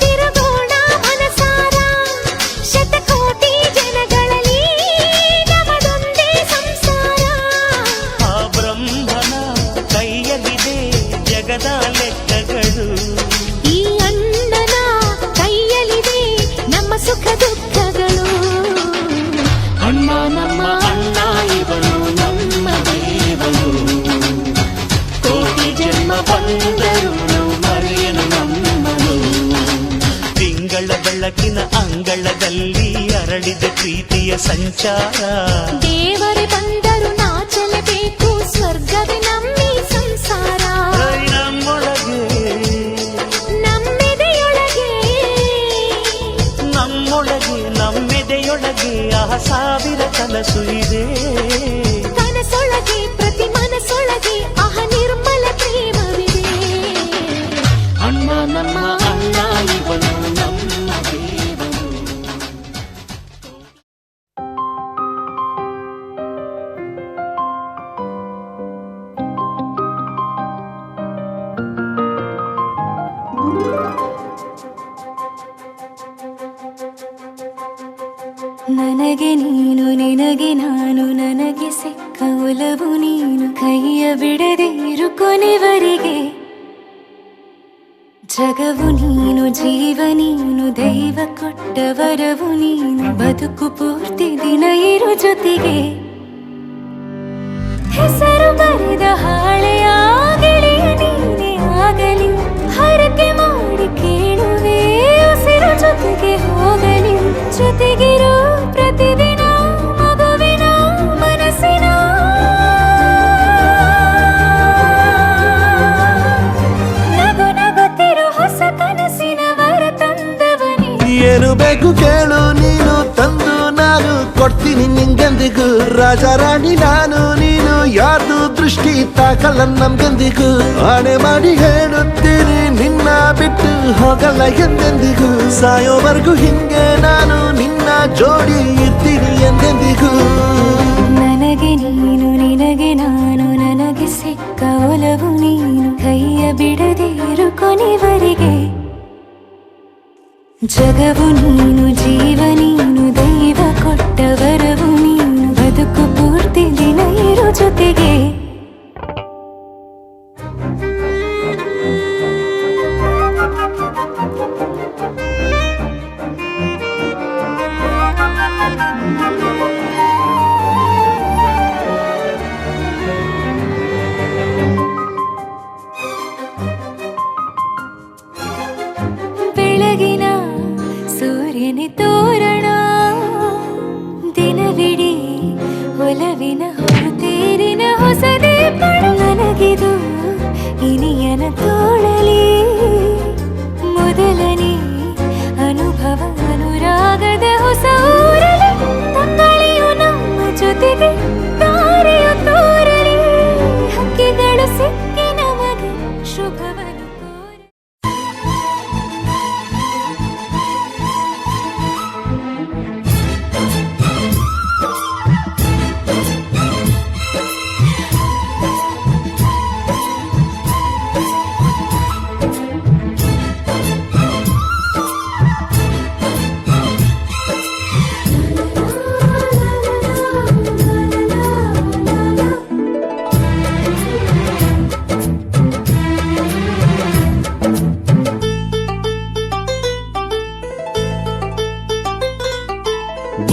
ತಿರುಗೋಣ ಮನಸಾರ, ಶತಕೋಟಿ ಜನಗಳಲ್ಲಿ ನಮದೊಂದೇ ಸಂಸಾರ. ಆ ಬ್ರಹ್ಮನ ಕೈಯಲ್ಲಿದೆ ಜಗದ ಲೆಕ್ಕಗಳು, ಈ ಅಣ್ಣನ ಕೈಯಲ್ಲಿದೆ ನಮ್ಮ ಸುಖ ದುಃಖಗಳು. ಅಣ್ಣ ನಮ್ಮ ಅಣ್ಣ ಇವನು ನಮ್ಮ ದೇವನು, ಕೋಟಿ ಜನ್ಮ ಬಂದರು ಮರೆಯನು ನಮ್ಮನು. ತಿಂಗಳ ಬೆಳಕಿನ ಅಂಗಳದಲ್ಲಿ ಅರಳಿದ ಪ್ರೀತಿಯ ಸಂಚಾರ. ದೇವರೇ ಬಂದರು ನಾಚಲೇಬೇಕು, ಸ್ವರ್ಗವೇ ನಮ್ಮಿ ಸಂಸಾರ. ನಮ್ಮೊಳಗೆ ನಮ್ಮೆದೆಯೊಳಗೆ ನಮ್ಮೊಳಗೆ ನಮ್ಮೆದೆಯೊಳಗೆ ಆ ಸಾವಿರ ಕನಸು ಇದೆ. ಕನಸೊಳಗೆ ಪ್ರತಿ ಮನಸೊಳಗೆ ಆಹ ನಿರ್ಮಲ ಪ್ರೇಮವಿದೆ. ಅಣ್ಣ ನಮ್ಮ ಅಣ್ಣ ಇವನು ನಮ್ಮ ದೇವನು. ನನಗೆ ನೀನು ನಿನಗೆ ನಾನು, ನನಗೆ ಸಿಕ್ಕ ಒಲವು ನೀನು, ಕೈಯ ಬಿಡದೆ ಇರು ಕೊನೆವರೆಗೆ. ಜಗವು ನೀನು, ಜೀವ ನೀನು, ದೈವ ಕೊಟ್ಟ ವರವು ನೀನು, ಬದುಕು ಪೂರ್ತಿ ದಿನ ಇರು ಜೊತೆಗೆ. ಹೆಸರು ಬರೆದ ಹಾಳೆಯ ಗೆಳೆಯ ನೀನೇ ಆಗಲಿ, ಹರಕೆ ಮಾಡಿ ಕೇಳುವೆ ಉಸಿರು ಜೊತೆಗೆ ಹೋಗಲಿ. ಜೊತೆಗಿರೋ ಪ್ರತಿದಿನ ಮಗುವಿನ ಮನಸ್ಸಿನ ನಗು ನಗುತ್ತಿರೋ ಹೊಸ ಕನಸಿನ ವರ ತಂದವನೇ. ಏನು ಬೇಕು ಕೇಳು ನೀನು, ತಂದು ನಾನು ಕೊಡ್ತೀನಿ ನಿಂಗೆಂದಿಗೂ. ರಾಜ ರಾಣಿ ನಾನು ನೀನು, ಯಾರ್ದು ದೃಷ್ಟಿ ತಾಕಲ್ಲ ನಮ್ಗೆಂದಿಗೂ. ಆಣೆ ಮಾಡಿ ಹೇಳುತ್ತೀನಿ ನಿನ್ನ ಬಿಟ್ಟು ಹೋಗಲ್ಲ ಎಂದೆಂದಿಗೂ. ಸಾಯೋವರೆಗೂ ಹಿಂಗೆ ನಾನು ನಿನ್ನ ಜೋಡಿ ಇರ್ತೀನಿ ಎಂದೆಂದಿಗೂ. ನನಗೆ ನೀನು ನಿನಗೆ ನಾನು, ನನಗೆ ಸಿಕ್ಕ ಒಲವು ನೀನು, ಕೈಯ ಬಿಡದೆ ಇರು ಕೊನೆವರೆಗೆ. ಜಗವು ನೀನು, ಜೀವ ನೀನು, ದೈವ ಕೊಟ್ಟ ವರವು ನೀನು, ಬದುಕು ಪೂರ್ತಿ ದಿನ ಇರು ಜೊತೆಗೆ. ಬೆಳಗಿನ ಸೂರ್ಯನೇ ತೋರಣ, ದಿನವಿಡೀ ಒಲವಿನ ಹೊರತೇರಿನ ಹೊಸದೇ ಪಡ. ನನಗಿದು ಇನಿಯನ ತೋಳಲಿ ಮೊದಲನೇ ಅನುಭವ, ಅನುರಾಗದ ಹೊಸ ಊರಲಿ. ತಂಗಳಿಯು ನಮ್ಮ ಜೊತೆಗೆ ತಾರೆಯು ತೋರಲಿ, ಹಕ್ಕಿಗಳು ಸಿಕ್ಕಿ ನಮಗೆ ಶುಭವನ್ನು ಕೋರಿ.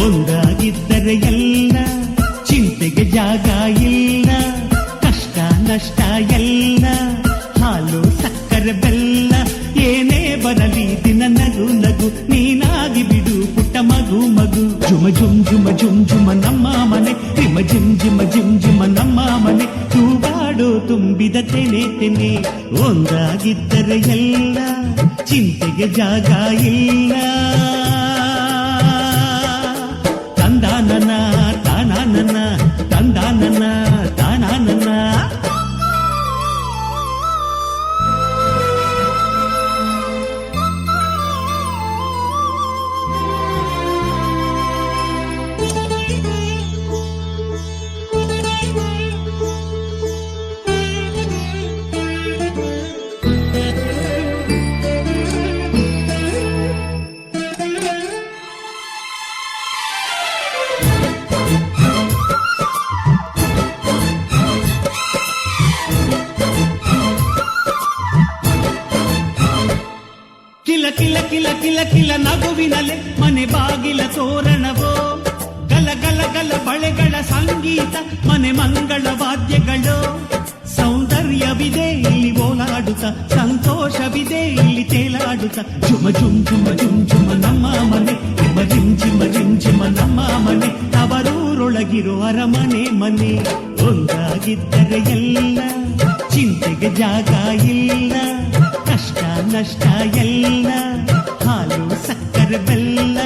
ಒಂದಾಗಿದ್ದರೆ ಎಲ್ಲ ಚಿಂತೆಗೆ ಜಾಗ ಇಲ್ಲ, ಕಷ್ಟ ನಷ್ಟ ಎಲ್ಲ ಹಾಲು ಸಕ್ಕರೆ ಬೆಲ್ಲ ಏನೇ ಬರಲಿ ದಿನ ನಗು ನಗು ನೀನಾಗಿ ಬಿಡು ಪುಟ್ಟ ಮಗು ಮಗು. ಜುಮ ಜುಮ್ ಜುಮ ಜುಮ್ ಜುಮ ನಮ್ಮ ಮನೆ, ರಿಮ ಜಿಮ್ ಜಿಮ ಜಿಮ್ ಜಿಮ ನಮ್ಮ ಮನೆ. ತೂಗಾಡೋ ತುಂಬಿದ ತೆನೆ ತೆನೆ, ಒಂದಾಗಿದ್ದರೆ ಎಲ್ಲ ಚಿಂತೆಗೆ ಜಾಗ ಇಲ್ಲ. ತಂದಾನನ ತಾನಾನನ ತಂದಾನನ ತಾನಾನನ. ಕಿಲ ಕಿಲ ಕಿಲ ಕಿಲ ಕಿಲ ನಗುವಿನಲೆ ಮನೆ ಬಾಗಿಲ ತೋರಣವೋ, ಗಲ ಗಲ ಗಲ ಬಳೆಗಳ ಸಂಗೀತ ಮನೆ ಮಂಗಳ ವಾದ್ಯಗಳು. ಸೌಂದರ್ಯವಿದೆ ಇಲ್ಲಿ ಓಲಾಡುತ್ತ, ಸಂತೋಷವಿದೆ ಇಲ್ಲಿ ತೇಲಾಡುತ್ತ. ಜುಮ ಜುಮ್ ಜುಮ ಜುಮ್ ಜುಮ ನಮ್ಮ ಮನೆ, ಜಿಮ್ ಜಿಮ ಜಿಮ್ ಜಿಮ ನಮ್ಮ ಮನೆ. ತವರೂರೊಳಗಿರೋ ಅರಮನೆ ಮನೆ. ಒಂದಾಗಿದ್ದರೆ ಎಲ್ಲ ಚಿಂತೆಗೆ ಜಾಗ ಇಲ್ಲ. ಕಷ್ಟ ನಷ್ಟ ಎಲ್ಲ ಹಾಲು ಸಕ್ಕರೆ ಬೆಲ್ಲ.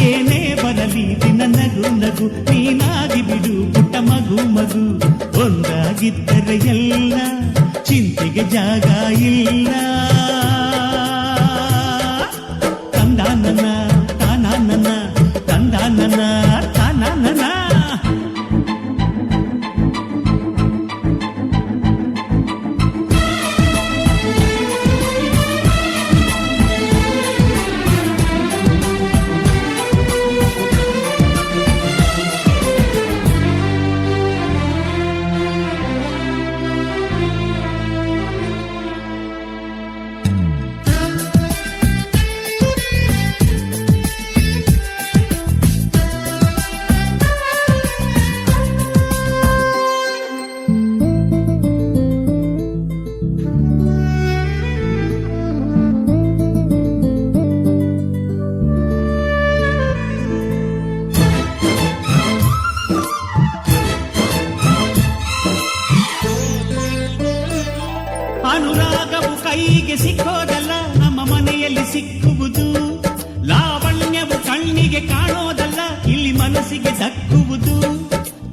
ಏನೇ ಬರಲಿ ದಿನ ನಗು ನಗು, ನೀನಾಗಿ ಬಿಡು ಪುಟ್ಟ ಮಗು ಮಗು. ಒಂದಾಗಿದ್ದರೆ ಎಲ್ಲ ಚಿಂತೆಗೆ ಜಾಗ ಇಲ್ಲ. ತಂದಾನನ ತಾನಾನನ ತಂದಾನನ ತಾನಾನನ. ಅನುರಾಗವು ಕೈಗೆ ಸಿಕ್ಕೋದಲ್ಲ, ನಮ್ಮ ಮನೆಯಲ್ಲಿ ಸಿಕ್ಕುವುದು. ಲಾವಣ್ಯವು ಕಣ್ಣಿಗೆ ಕಾಣೋದಲ್ಲ, ಇಲ್ಲಿ ಮನಸ್ಸಿಗೆ ದಕ್ಕುವುದು.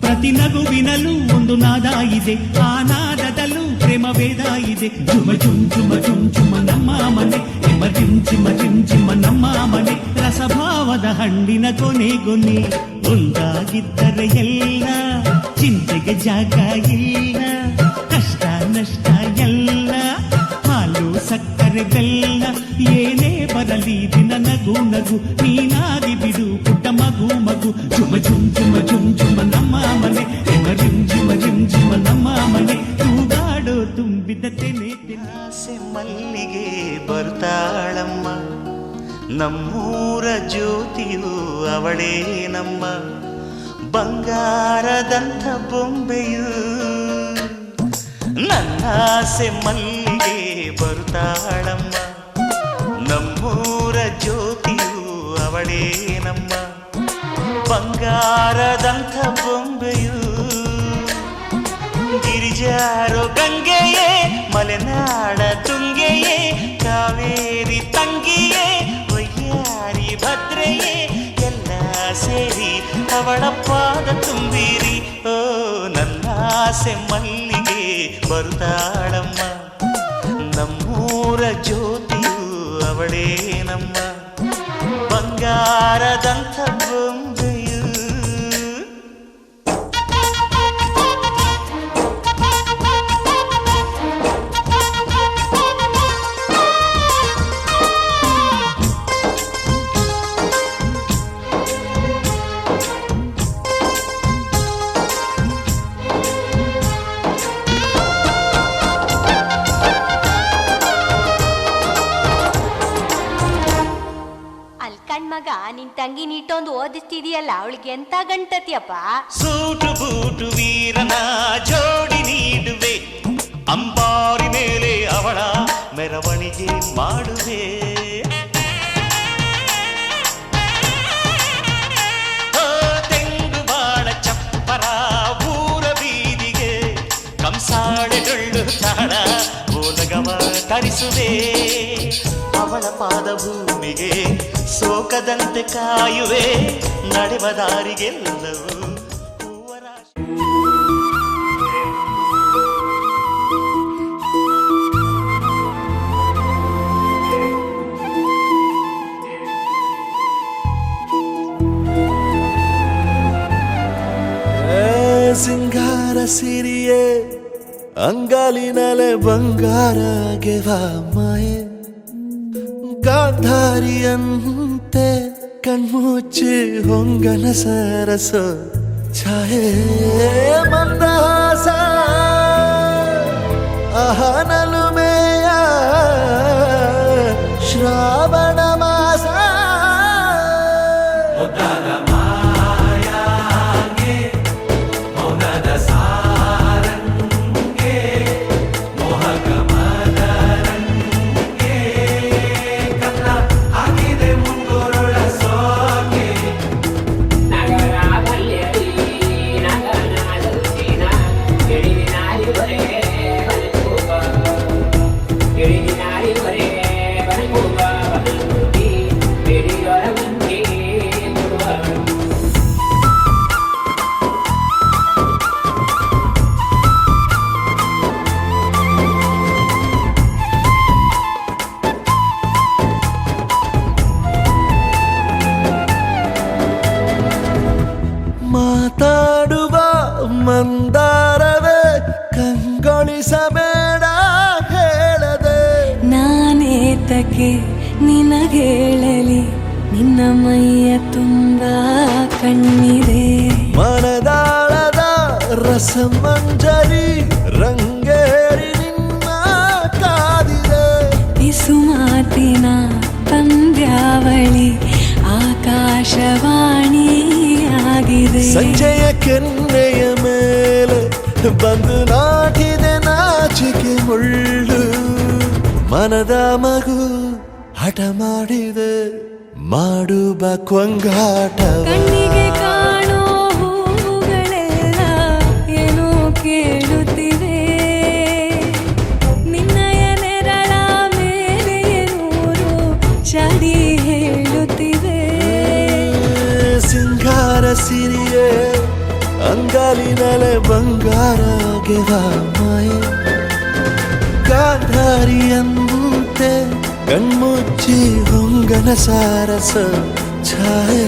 ಪ್ರತಿ ನಗುವಿನಲ್ಲೂ ಒಂದು ನಾದ ಇದೆ, ಆ ನಾದದಲ್ಲೂ ಪ್ರೇಮ ವೇದ ಇದೆ. ಜುಮ ಜುಮ್ ಜುಮ ಜುಮ್ ಜುಮ ನಮ್ಮ ಮನೆ, ಎಮ ಜಿಮ್ ಜಿಮ ಜಿಮ್ ಜಿಮ ನಮ್ಮ ಮನೆ. ರಸಭಾವದ ಹಣ್ಣಿನ ಕೊನೆ ಕೊನೆ. ಒಂದಾಗಿದ್ದರೆ ಎಲ್ಲ ಚಿಂತೆಗೆ ಜಾಗ ಇಲ್ಲ. ಕಷ್ಟ ನಷ್ಟ ಎಲ್ಲ ಹಾಲು ಸಕ್ಕರೆ ಬೆಲ್ಲ. ಏನೇ ಬರಲಿ ದಿನ ನಗು ನಗು, ನೀನಾಗಿ ಬಿಡು ಪುಟ್ಟ ಮಗು ಮಗು. ಜುಮ ಜುಮ್ ಜುಮ ಜುಮ್ ಜುಮ ನಮ್ಮ ಮನೆ, ಜಿಮ್ ಜಿಮ ಜಿಮ್ ಜಿಮ ನಮ್ಮ ಮನೆ. ತೂಗಾಡೋ ತುಂಬಿದ ತೆನೆ ಆಸೆ ಮಲ್ಲಿಗೆ ಬರ್ತಾಳಮ್ಮ, ನಮ್ಮೂರ ಜ್ಯೋತಿಯು ಅವಳೇ ನಮ್ಮ. ಬಂಗಾರದಂಥ ಬೊಂಬೆಯು ನನ್ನಾಸೆ ಮಲ್ಲಿಗೆ ಬರುತ್ತಾಳಮ್ಮ, ನಮ್ಮೂರ ಜ್ಯೋತಿಯು ಅವಳೇ ನಮ್ಮ. ಬಂಗಾರದಂಥ ಬೊಂಬೆಯು ಗಿರಿಜಾರೋ ಗಂಗೆಯೇ, ಮಲೆನಾಡ ತುಂಗೆಯೇ, ಕಾವೇರಿ ತಂಗಿಯೇ, ವಯ್ಯಾರಿ ಭದ್ರೆಯೇ. ಎಲ್ಲ ಸೇರಿ ಅವಳ ಪಾದ ತುಂಬಿರಿ. ಓ ನನ್ನಾಸೆ ಮಲ್ಲಿಗೆ ಬರುತ್ತಾಳಮ್ಮ, ನಮ್ಮೂರ ಜ್ಯೋತಿಯು ಅವಳೇ ನಮ್ಮ. ಬಂಗಾರದಂಥ ಬೊಂಬೆಯು. ಮಗ ನಿನ್ ತಂಗಿ ನೀಟೊಂದು ಓದಿಸ್ತಿದೀಯಲ್ಲ, ಅವಳಿಗೆ ಎಂತ ಗಂಟತಿಯಪ್ಪ. ಸೂಟು ಬೂಟು ವೀರನ ಜೋಡಿ ನೀಡುವೆ, ಅಂಬಾರಿ ಮೇಲೆ ಅವಳ ಮೆರವಣಿಗೆ ಮಾಡುವೆ. ತೆಂಗು ಬಾಳ ಚಪ್ಪರ ಊರ ಬೀದಿಗೆ, ಕಂಸಾಳೆ ಡೊಳ್ಳು ತಾಳ ಓಲಗವ ತರಿಸುವೆ. ಅವಳ ಪಾದ ಭೂಮಿಗೆ ಸೋಕದಂತೆ ಕಾಯುವೆ ನಡೆವ ದಾರಿಗೆಲ್ಲವೂ ಹೂವರಾಶಿ. ಸಿಂಗಾರ ಸಿರಿಯೇ ಅಂಗಾಲಿನಲೆ ಬಂಗಾರ ಗೆವ ಮಾಯೆ ಗಾಂಧಾರಿಯಂತೆ ಕಣ್ಮುಚ್ಚಿ ಹೊಂಗನ ಸರಸ ಛಾಯೆ ಮಂದಹಾಸ ಅಹನಲುಮೆಯ ಶ್ರಾವಣ ಮಾಸ ಮಾತಾಡುವ ಮಂದಾರವೇ ಕಂಗೊಳಿಸಬೇಡ ಹೇಳದೆ ನಾನೇತಕ್ಕೆ ನಿನಗೇಳಲಿ ನಿನ್ನ ಮೈಯ ತುಂಬ ಕಣ್ಣಿದೆ ಮನದಾಳದ ರಸಮಂಜರಿ ರಂಗೇರಿ ನಿನ್ನ ಕಾದಿದೆ ಬಿಸು ಮಾತಿನ ಪಂದ್ಯಾವಳಿ ಆಕಾಶವಾಣಿಯಾಗಿದೆ ಸಂಜೆಯ ಕೆನ್ನೆಯ ಮೇಲೆ ಬಂದು ನಾಟಿದೆ ನಾಚಿಕೆ ಮುಳ್ಳು ಮನದ ಮಗು ಹಠ ಮಾಡಿದೆ ಮಾಡುವ ಕೊಂಗಾಟವ ಕಣ್ಣಿಗೆ ಕಾಣೋ ಹೂಗಳೆಲ್ಲ ಏನೋ ಕೇಳುತ್ತಿವೆ ನಿನ್ನಯ ನೆರಳ ಮೇಲೆ ನೂರು ಚಡಿ ಹೇಳುತ್ತಿವೆ ಸಿಂಗಾರ ಸಿರಿಯೇ ಅಂಗಾಲಿನಲೆ ಬಂಗಾರ ಗೆವ ಮಾಯೆ ಗಾಂಧಾರಿಯಂತೆ ಕಣ್ಮುಚ್ಚಿ ಹೊಂಗನ ಸಾರಸ ಛಾಯೆ